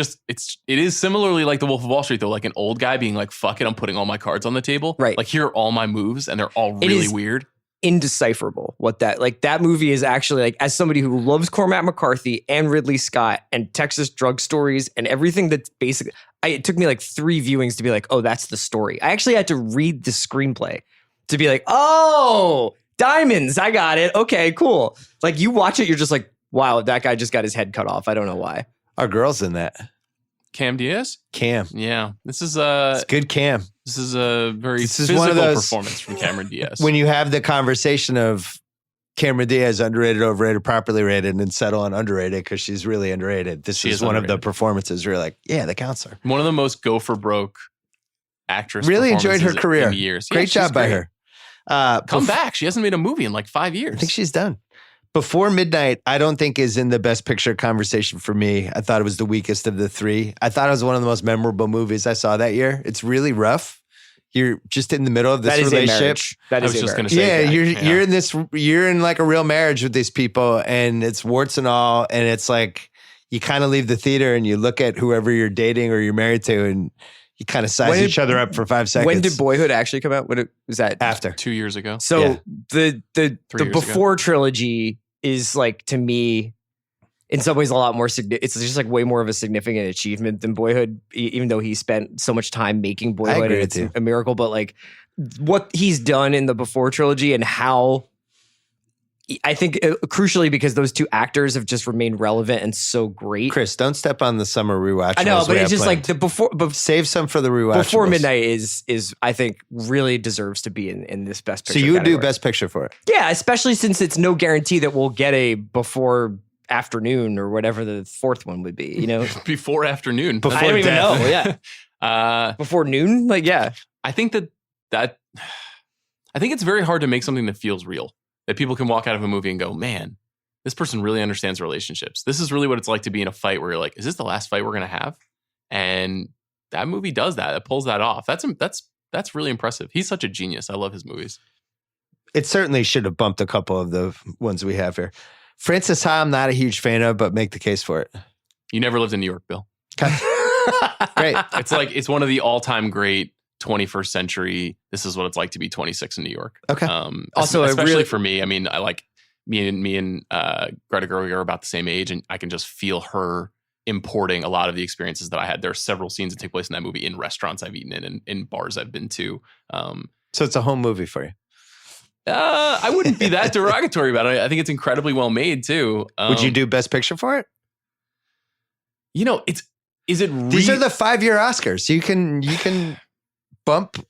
is similarly like The Wolf of Wall Street, though, like an old guy being like, fuck it, I'm putting all my cards on the table. Right. Like, here are all my moves, and they're all really weird. Indecipherable what that movie is actually like. As somebody who loves Cormac McCarthy and Ridley Scott and Texas Drug Stories and everything that's basically, it took me like 3 viewings to be like, oh, that's the story. I actually had to read the screenplay to be like, oh, diamonds, I got it. Okay, cool. Like, you watch it, you're just like, wow, that guy just got his head cut off. I don't know why. Our girl's in that. Cam Diaz? Cam. Yeah. This is it's good Cam. This is a very physical one of those, performance from Cameron Diaz. When you have the conversation of Cameron Diaz underrated, overrated, properly rated, and then settle on underrated because she's really underrated. This is one of the performances where you're like, yeah, The Counselor. One of the most go for broke actress. Really enjoyed her career. In years. Great job by her. Come back. She hasn't made a movie in like 5 years. I think she's done. Before Midnight, I don't think is in the best picture conversation for me. I thought it was the weakest of the 3. I thought it was one of the most memorable movies I saw that year. It's really rough. You're just in the middle of this relationship. That is I was just going to say. Yeah, you're in like a real marriage with these people, and it's warts and all, and it's like you kind of leave the theater and you look at whoever you're dating or you're married to, and you kind of size each other up for 5 seconds. When did Boyhood actually come out? What was that? After 2 years ago. So the Before trilogy is like, to me, in some ways a lot more significant. It's just like way more of a significant achievement than Boyhood, even though he spent so much time making Boyhood. And it's a miracle, but like what he's done in the Before trilogy and how, I think crucially because those 2 actors have just remained relevant and so great. Chris, don't step on the summer rewatch. I know, but it's just like the before. Save some for the rewatch. Before Midnight is I think really deserves to be in this best picture. So you would category. do best picture for it? Yeah, especially since it's no guarantee that we'll get a Before Afternoon or whatever the 4th one would be. You know, Before Afternoon. I don't even know. Yeah, Before Noon. Like, yeah, I think I think it's very hard to make something that feels real. That people can walk out of a movie and go, man, this person really understands relationships. This is really what it's like to be in a fight where you're like, is this the last fight we're going to have? And that movie does that. It pulls that off. That's really impressive. He's such a genius. I love his movies. It certainly should have bumped a couple of the ones we have here. Francis Ha, I'm not a huge fan of, but make the case for it. You never lived in New York, Bill. Great. It's one of the all-time great 21st century. This is what it's like to be 26 in New York. Okay. Also, especially for me, I mean, I like me and Greta Gerwig are about the same age, and I can just feel her importing a lot of the experiences that I had. There are several scenes that take place in that movie in restaurants I've eaten in and in bars I've been to. So it's a home movie for you. I wouldn't be that derogatory about it. I think it's incredibly well made too. Would you do Best Picture for it? You know, these are the 5-year Oscars. You can bump.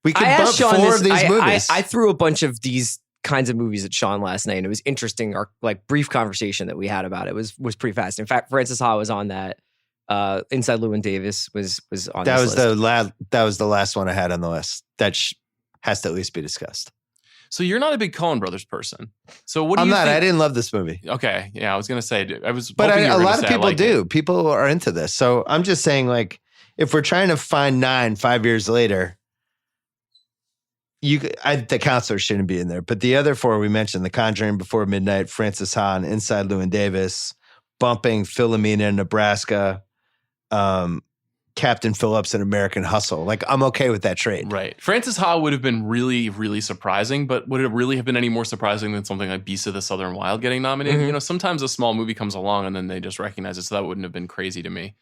We could bump Sean 4 of these movies. I threw a bunch of these kinds of movies at Sean last night, and it was interesting. Our like brief conversation that we had about it was pretty fast. In fact, Francis Ha was on that. Inside Llewyn Davis was on. That was list. That was the last one I had on the list. That has to at least be discussed. So you're not a big Coen Brothers person. So what do I'm you not. think? I didn't love this movie. Okay. Yeah, I was going to say, but a lot of people do. People are into this. So I'm just saying, like, if we're trying to find 9 5 years later, The Counselor shouldn't be in there. But the other 4 we mentioned, The Conjuring, Before Midnight, Francis Ha, Inside Llewyn Davis, bumping Philomena, Nebraska, Captain Phillips and American Hustle. Like, I'm okay with that trade. Right. Francis Ha would have been really, really surprising, but would it really have been any more surprising than something like Beast of the Southern Wild getting nominated? Mm-hmm. You know, sometimes a small movie comes along and then they just recognize it, so that wouldn't have been crazy to me.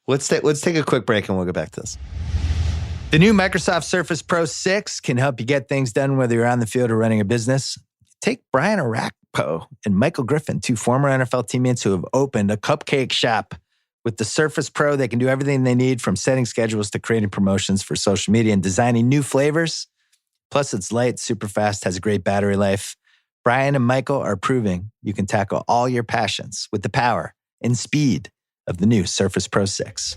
Let's take a quick break and we'll get back to this. The new Microsoft Surface Pro 6 can help you get things done whether you're on the field or running a business. Take Brian Arakpo and Michael Griffin, 2 former NFL teammates who have opened a cupcake shop. With the Surface Pro, they can do everything they need, from setting schedules to creating promotions for social media and designing new flavors. Plus, it's light, super fast, has a great battery life. Brian and Michael are proving you can tackle all your passions with the power and speed of the new Surface Pro 6.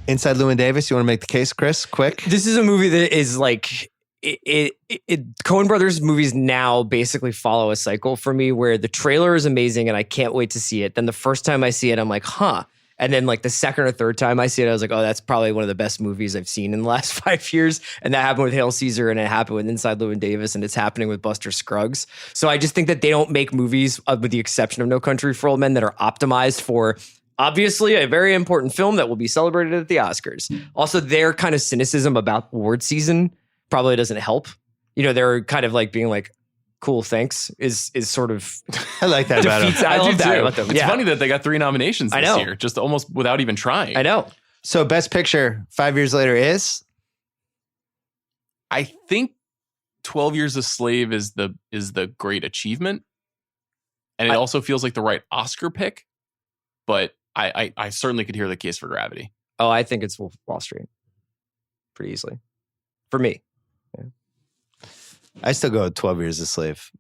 Inside Llewyn Davis, you want to make the case, Chris? Quick. This is a movie that is like, Coen Brothers movies now basically follow a cycle for me where the trailer is amazing and I can't wait to see it. Then the first time I see it, I'm like, huh. And then like the second or third time I see it, I was like, oh, that's probably one of the best movies I've seen in the last 5 years. And that happened with Hail Caesar and it happened with Inside Llewyn Davis and it's happening with Buster Scruggs. So I just think that they don't make movies, with the exception of No Country for Old Men, that are optimized for obviously a very important film that will be celebrated at the Oscars. Also, their kind of cynicism about award season probably doesn't help. You know, they're kind of like being like, cool, thanks, is sort of I like that about them. I love that too. about them. It's funny that they got 3 nominations this year, just almost without even trying. I know. So Best Picture 5 years later is? I think 12 Years a Slave is the great achievement. And it also feels like the right Oscar pick. But I certainly could hear the case for Gravity. Oh, I think it's Wolf of Wall Street. Pretty easily. For me. Yeah. I still go with 12 Years a Slave.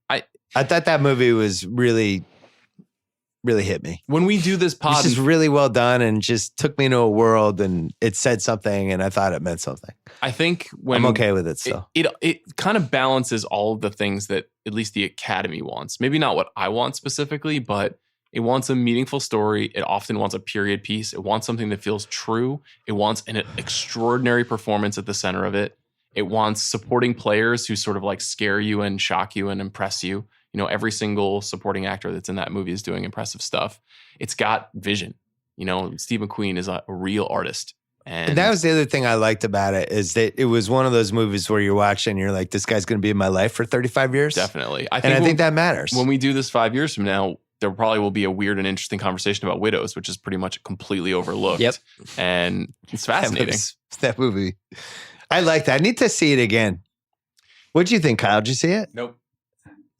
I thought that movie was really, really hit me. When we do this pod, It's just really well done and just took me into a world and it said something and I thought it meant something. I think when I'm okay with it still. It kind of balances all of the things that at least the Academy wants. Maybe not what I want specifically, but it wants a meaningful story. It often wants a period piece. It wants something that feels true. It wants an extraordinary performance at the center of it. It wants supporting players who sort of like scare you and shock you and impress you. You know, every single supporting actor that's in that movie is doing impressive stuff. It's got vision. You know, Steve McQueen is a real artist. And that was the other thing I liked about it is that it was one of those movies where you're watching and you're like, this guy's going to be in my life for 35 years. Definitely. I think that matters. When we do this 5 years from now, there probably will be a weird and interesting conversation about widows, which is pretty much completely overlooked. Yep. And it's fascinating. That movie. I like that. I need to see it again. What'd you think, Kyle? Did you see it? Nope.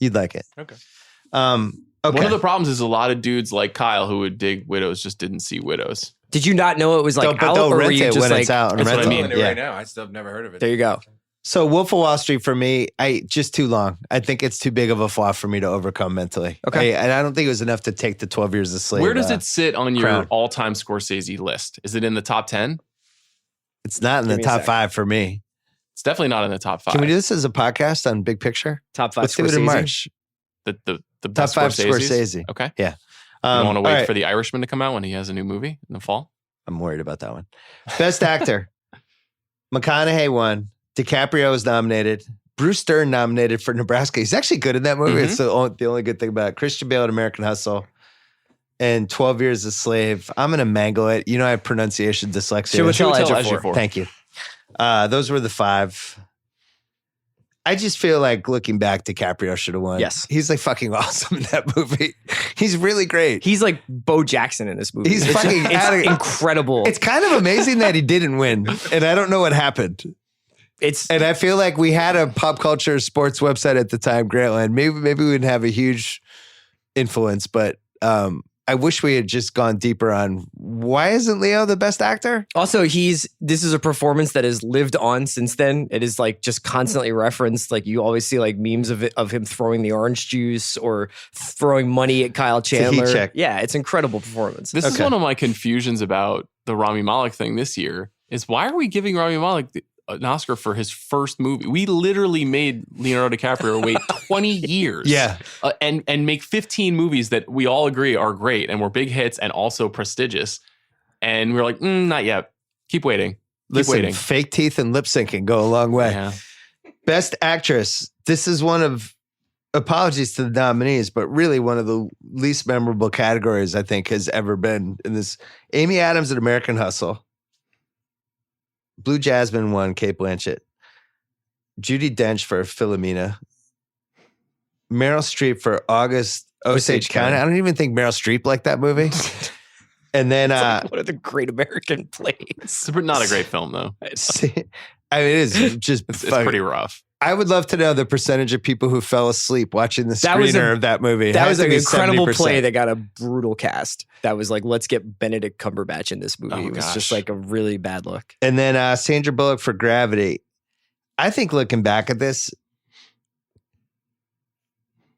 You'd like it. Okay. Okay. One of the problems is a lot of dudes like Kyle who would dig Widows just didn't see Widows. Did you not know it was like out, or were you just when like, it's out? That's what I mean. Right now, I still have never heard of it. There you go. So Wolf of Wall Street for me, just too long. I think it's too big of a flaw for me to overcome mentally. Okay. And I don't think it was enough to take the 12 Years a Slave. Where does it sit on your crown. all-time Scorsese list? Is it in the top 10? It's not in Give the me a top sec. 5 for me. It's definitely not in the top 5. Can we do this as a podcast on Big Picture? Top 5 Let's do it in Scorsese. March. The Top best 5 Scorseses? Scorsese. Okay. Yeah. You want to all wait right. for The Irishman to come out when he has a new movie in the fall? I'm worried about that one. Best Actor. McConaughey won. DiCaprio was nominated. Bruce Dern nominated for Nebraska. He's actually good in that movie. Mhm. It's the only good thing about it. Christian Bale in American Hustle. And 12 Years a Slave. I'm going to mangle it. You know I have pronunciation dyslexia. Chiwetel Chiwetel Ejiofor. Ejiofor. Thank you. Those were the 5. I just feel like looking back, DiCaprio should have won. Yes. He's like fucking awesome in that movie. He's really great. He's like Bo Jackson in this movie. He's It's fucking it's incredible. It's kind of amazing that he didn't win. And I don't know what happened. And I feel like we had a pop culture sports website at the time, Grantland. Maybe we wouldn't have a huge influence, but I wish we had just gone deeper on why isn't Leo the best actor? Also, this is a performance that has lived on since then. It is like just constantly referenced. Like you always see like memes of him throwing the orange juice or throwing money at Kyle a heat Chandler. check. Yeah, it's incredible performance. This is one of my confusions about the Rami Malek thing this year is why are we giving Rami Malek an Oscar for his first movie? We literally made Leonardo DiCaprio wait 20 years and make 15 movies that we all agree are great and were big hits and also prestigious. And we're like, not yet. Keep waiting. Listen, waiting. fake teeth and lip syncing go a long way. Yeah. Best Actress. This is one of, apologies to the nominees, but really one of the least memorable categories I think has ever been in this. Amy Adams in American Hustle. Blue Jasmine won, Cate Blanchett. Judi Dench for Philomena. Meryl Streep for August Osage County. I don't even think Meryl Streep liked that movie. And then It's one of the great American plays. It's not a great film, though. I mean, it is just It's pretty rough. I would love to know the percentage of people who fell asleep watching the That was screener of that movie. It That has was to an be incredible 70%. play that got a brutal cast. That was like, let's get Benedict Cumberbatch in this movie. Oh, it was gosh. just like a really bad look. And then Sandra Bullock for Gravity. I think looking back at this,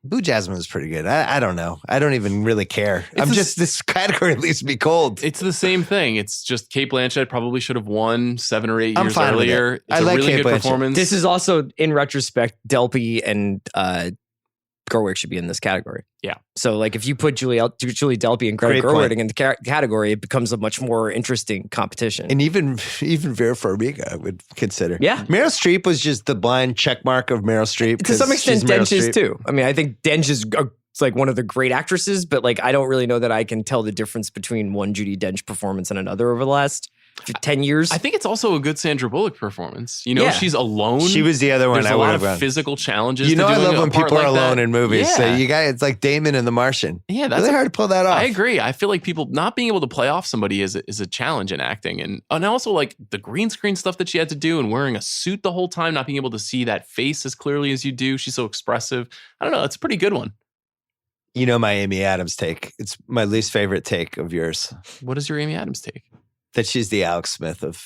Blue Jasmine was pretty good. I don't know. I don't even really care. This category leaves me cold. It's the same thing. It's just Cate Blanchett probably should have won 7 or 8 I'm years fine with earlier. it. It's I a like really Cate good Blanchett. performance. This is also, in retrospect, Delpy and Gerwig should be in this category. Yeah. So, like, if you put Julie Delpy and Greta Great point. Gerwig in the category, it becomes a much more interesting competition. And even Vera Farmiga I would consider. Yeah. Meryl Streep was just the blind check mark of Meryl Streep. To some 'cause extent, she's Meryl Dench is Streep. too. I mean, I think Dench is like one of the great actresses, but like, I don't really know that I can tell the difference between one Judi Dench performance and another over the last 10 years. I think it's also a good Sandra Bullock performance. You know, Yeah. she's alone. She was the other one There's I a would lot have of gone. physical challenges. You know, to I doing love a when part people are like alone that. in movies. Yeah. So you guys, it's like Damon in The Martian. Yeah, that's really hard to pull that off. I agree. I feel like people not being able to play off somebody is a challenge in acting, and also like the green screen stuff that she had to do and wearing a suit the whole time, not being able to see that face as clearly as you do. She's so expressive. I don't know. It's a pretty good one. You know my Amy Adams take. It's my least favorite take of yours. What is your Amy Adams take? That she's the Alex Smith of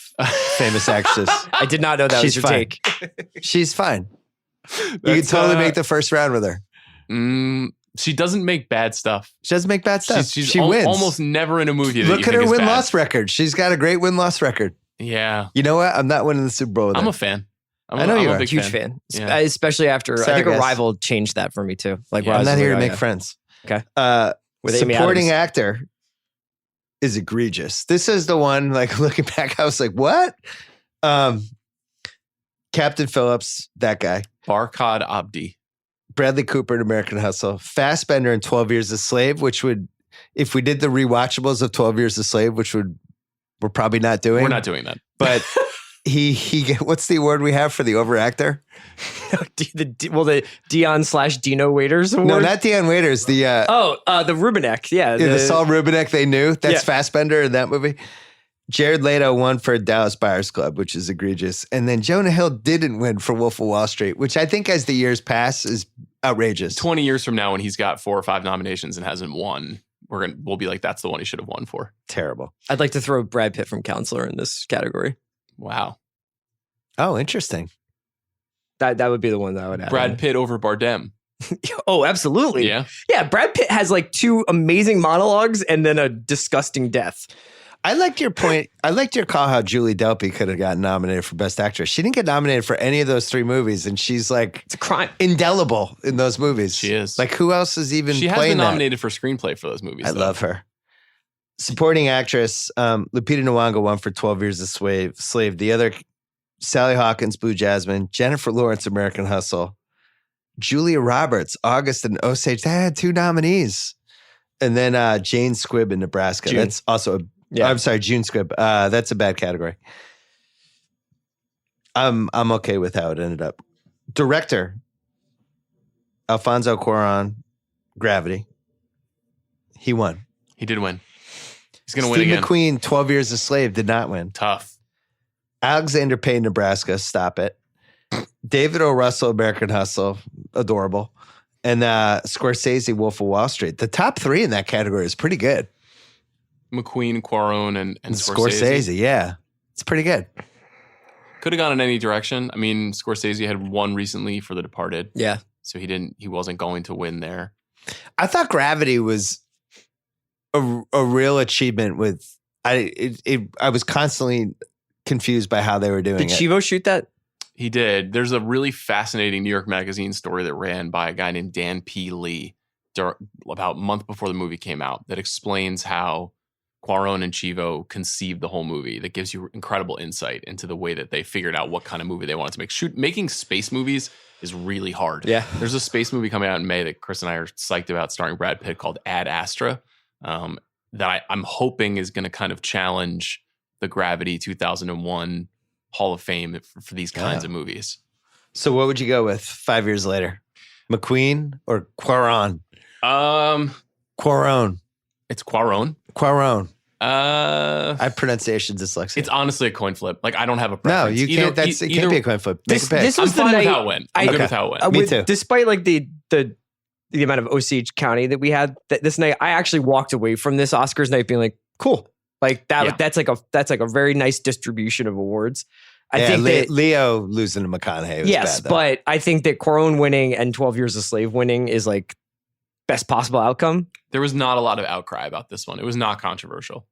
famous actresses. I did not know that was She's your fine. take. She's fine. You can totally make the first round with her. She doesn't make bad stuff. She doesn't make bad stuff. She she wins. almost never in a movie. That Look you at think her is bad. win-loss record. She's got a great win-loss record. Yeah, You know what? I'm not winning the Super Bowl with I'm her. a fan. I know you I'm are. a big Huge fan. Yeah. Especially after, Sorry, I think guys. Arrival changed that for me too. Like, Yeah, where I I'm was not like, here to oh, make yeah. friends. Okay. With Amy Supporting Adams. actor is egregious. This is the one, like, looking back, I was like, what? Captain Phillips, that guy. Barkhad Abdi. Bradley Cooper in American Hustle. Fassbender in 12 Years a Slave, which would, if we did the rewatchables of 12 Years a Slave, which we're probably not doing. We're not doing that. But he what's the award we have for the overactor? the Dion/Dino Waiters award. No, not Deion Waiters. The the Rubinek. Yeah. the Saul Rubinek they knew. That's Yeah. Fassbender in that movie. Jared Leto won for Dallas Buyers Club, which is egregious. And then Jonah Hill didn't win for Wolf of Wall Street, which I think as the years pass is outrageous. 20 years from now, when he's got 4 or 5 nominations and hasn't won, we'll be like, that's the one he should have won for. Terrible. I'd like to throw Brad Pitt from Counselor in this category. Wow. Oh, interesting. That would be the one that I would add. Brad Pitt over Bardem. Oh, absolutely. Yeah. Yeah, Brad Pitt has like 2 amazing monologues and then a disgusting death. I liked your point. I liked your call how Julie Delpy could have gotten nominated for Best Actress. She didn't get nominated for any of those 3 movies, and she's like It's a crime. indelible in those movies. She is. Like, who else is even She has playing been that? nominated for screenplay for those movies. I though. love her. Supporting actress, Lupita Nyong'o won for 12 Years a Slave. The other, Sally Hawkins, Blue Jasmine. Jennifer Lawrence, American Hustle. Julia Roberts, August and Osage. They had 2 nominees. And then Jane Squibb in Nebraska. June. That's also I'm sorry, June Squibb. That's a bad category. I'm okay with how it ended up. Director, Alfonso Cuarón, Gravity. He won. He did win. He's going to win Steve again. McQueen, 12 Years a Slave, did not win. Tough. Alexander Payne, Nebraska, stop it. David O. Russell, American Hustle, adorable. And Scorsese, Wolf of Wall Street. The top 3 in that category is pretty good. McQueen, Cuarón, and Scorsese, yeah. It's pretty good. Could have gone in any direction. I mean, Scorsese had won recently for The Departed. Yeah. So he wasn't going to win there. I thought Gravity was a real achievement with, I was constantly confused by how they were doing Did it. Chivo shoot that? He did. There's a really fascinating New York Magazine story that ran by a guy named Dan P. Lee about a month before the movie came out that explains how Cuarón and Chivo conceived the whole movie. That gives you incredible insight into the way that they figured out what kind of movie they wanted to make. Making space movies is really hard. Yeah. There's a space movie coming out in May that Chris and I are psyched about, starring Brad Pitt, called Ad Astra, that I'm hoping is going to kind of challenge the Gravity 2001 Hall of Fame for these kinds of movies. So what would you go with 5 years later? McQueen or Cuarón? Cuarón. It's Cuarón. Cuarón. I have pronunciation dyslexia. It's honestly a coin flip. Like, I don't have a No, preference. you can't. It can't be a coin flip. Make a pick. This was I'm the fine night with how it went. I'm good with how it went. Me too. Despite like the amount of Osage County that we had this night, I actually walked away from this Oscars night being like, cool. Like that. Yeah. That's like a very nice distribution of awards. I think that Leo losing to McConaughey was yes, bad, though. but I think that Cuarón winning and 12 Years a Slave winning is like best possible outcome. There was not a lot of outcry about this one. It was not controversial.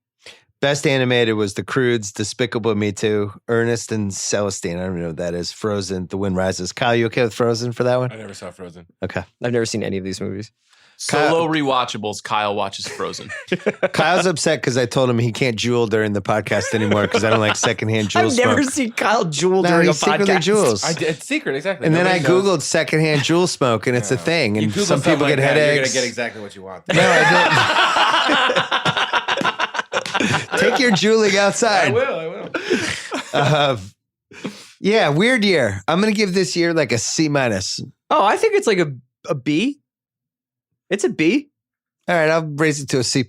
Best animated was The Croods, Despicable Me 2, Ernest and Celestine. I don't know what that is. Frozen, The Wind Rises. Kyle, you okay with Frozen for that one? I never saw Frozen. Okay. I've never seen any of these movies. Solo rewatchables. Kyle watches Frozen. Kyle's upset because I told him he can't jewel during the podcast anymore because I don't like secondhand jewel I've never smoke. seen Kyle jewel No, during he a secretly podcast. jewels. It's secret, exactly. And then I Nobody knows. Googled secondhand jewel smoke, and it's a thing. You And Google some stuff people like get that, headaches. You're going to get exactly what you want. No, I don't. Take your jeweling outside. I will. Yeah, weird year. I'm going to give this year like a C-. Oh, I think it's like a B. It's a B. All right, I'll raise it to a C+.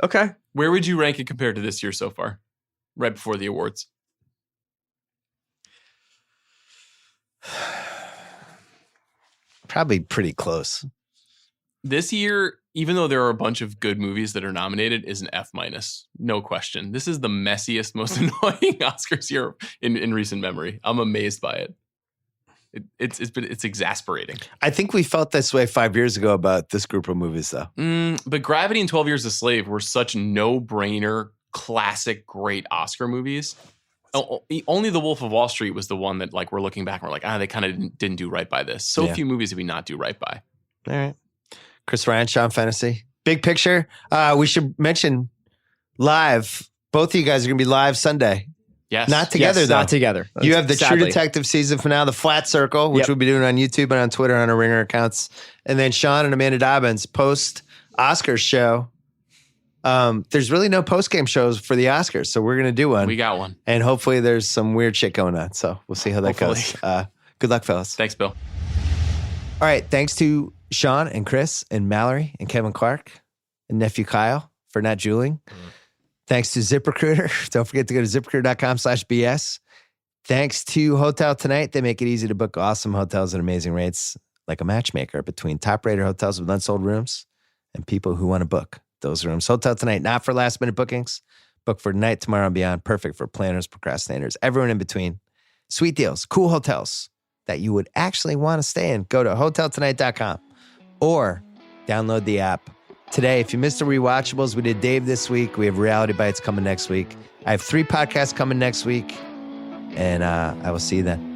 Okay. Where would you rank it compared to this year so far? Right before the awards. Probably pretty close. This year, even though there are a bunch of good movies that are nominated, is an F-. No question. This is the messiest, most annoying Oscars year in recent memory. I'm amazed by it. It's exasperating. I think we felt this way 5 years ago about this group of movies, though. But Gravity and 12 Years a Slave were such no-brainer, classic, great Oscar movies. Only The Wolf of Wall Street was the one that like we're looking back and we're like, they kind of didn't do right by this. So few movies did we not do right by. All right. Chris Ryan, Sean Fennessey. Big picture. We should mention live. Both of you guys are going to be live Sunday. Yes. Not together, though. Not together. You have the Sadly. True Detective season finale, The Flat Circle, which we'll be doing on YouTube and on Twitter on our Ringer accounts. And then Sean and Amanda Dobbins post-Oscars show. There's really no post-game shows for the Oscars, so we're going to do one. We got one. And hopefully there's some weird shit going on. So we'll see how that goes. Good luck, fellas. Thanks, Bill. All right. Thanks to Sean and Chris and Mallory and Kevin Clark and nephew Kyle for not jeweling. Thanks to ZipRecruiter. Don't forget to go to ZipRecruiter.com/BS. Thanks to Hotel Tonight. They make it easy to book awesome hotels at amazing rates, like a matchmaker between top-rated hotels with unsold rooms and people who want to book those rooms. Hotel Tonight, not for last-minute bookings. Book for tonight, tomorrow, and beyond. Perfect for planners, procrastinators, everyone in between. Sweet deals, cool hotels that you would actually want to stay in. Go to hoteltonight.com or download the app. Today, if you missed the rewatchables, we did Dave this week. We have Reality Bites coming next week. I have 3 podcasts coming next week, and I will see you then.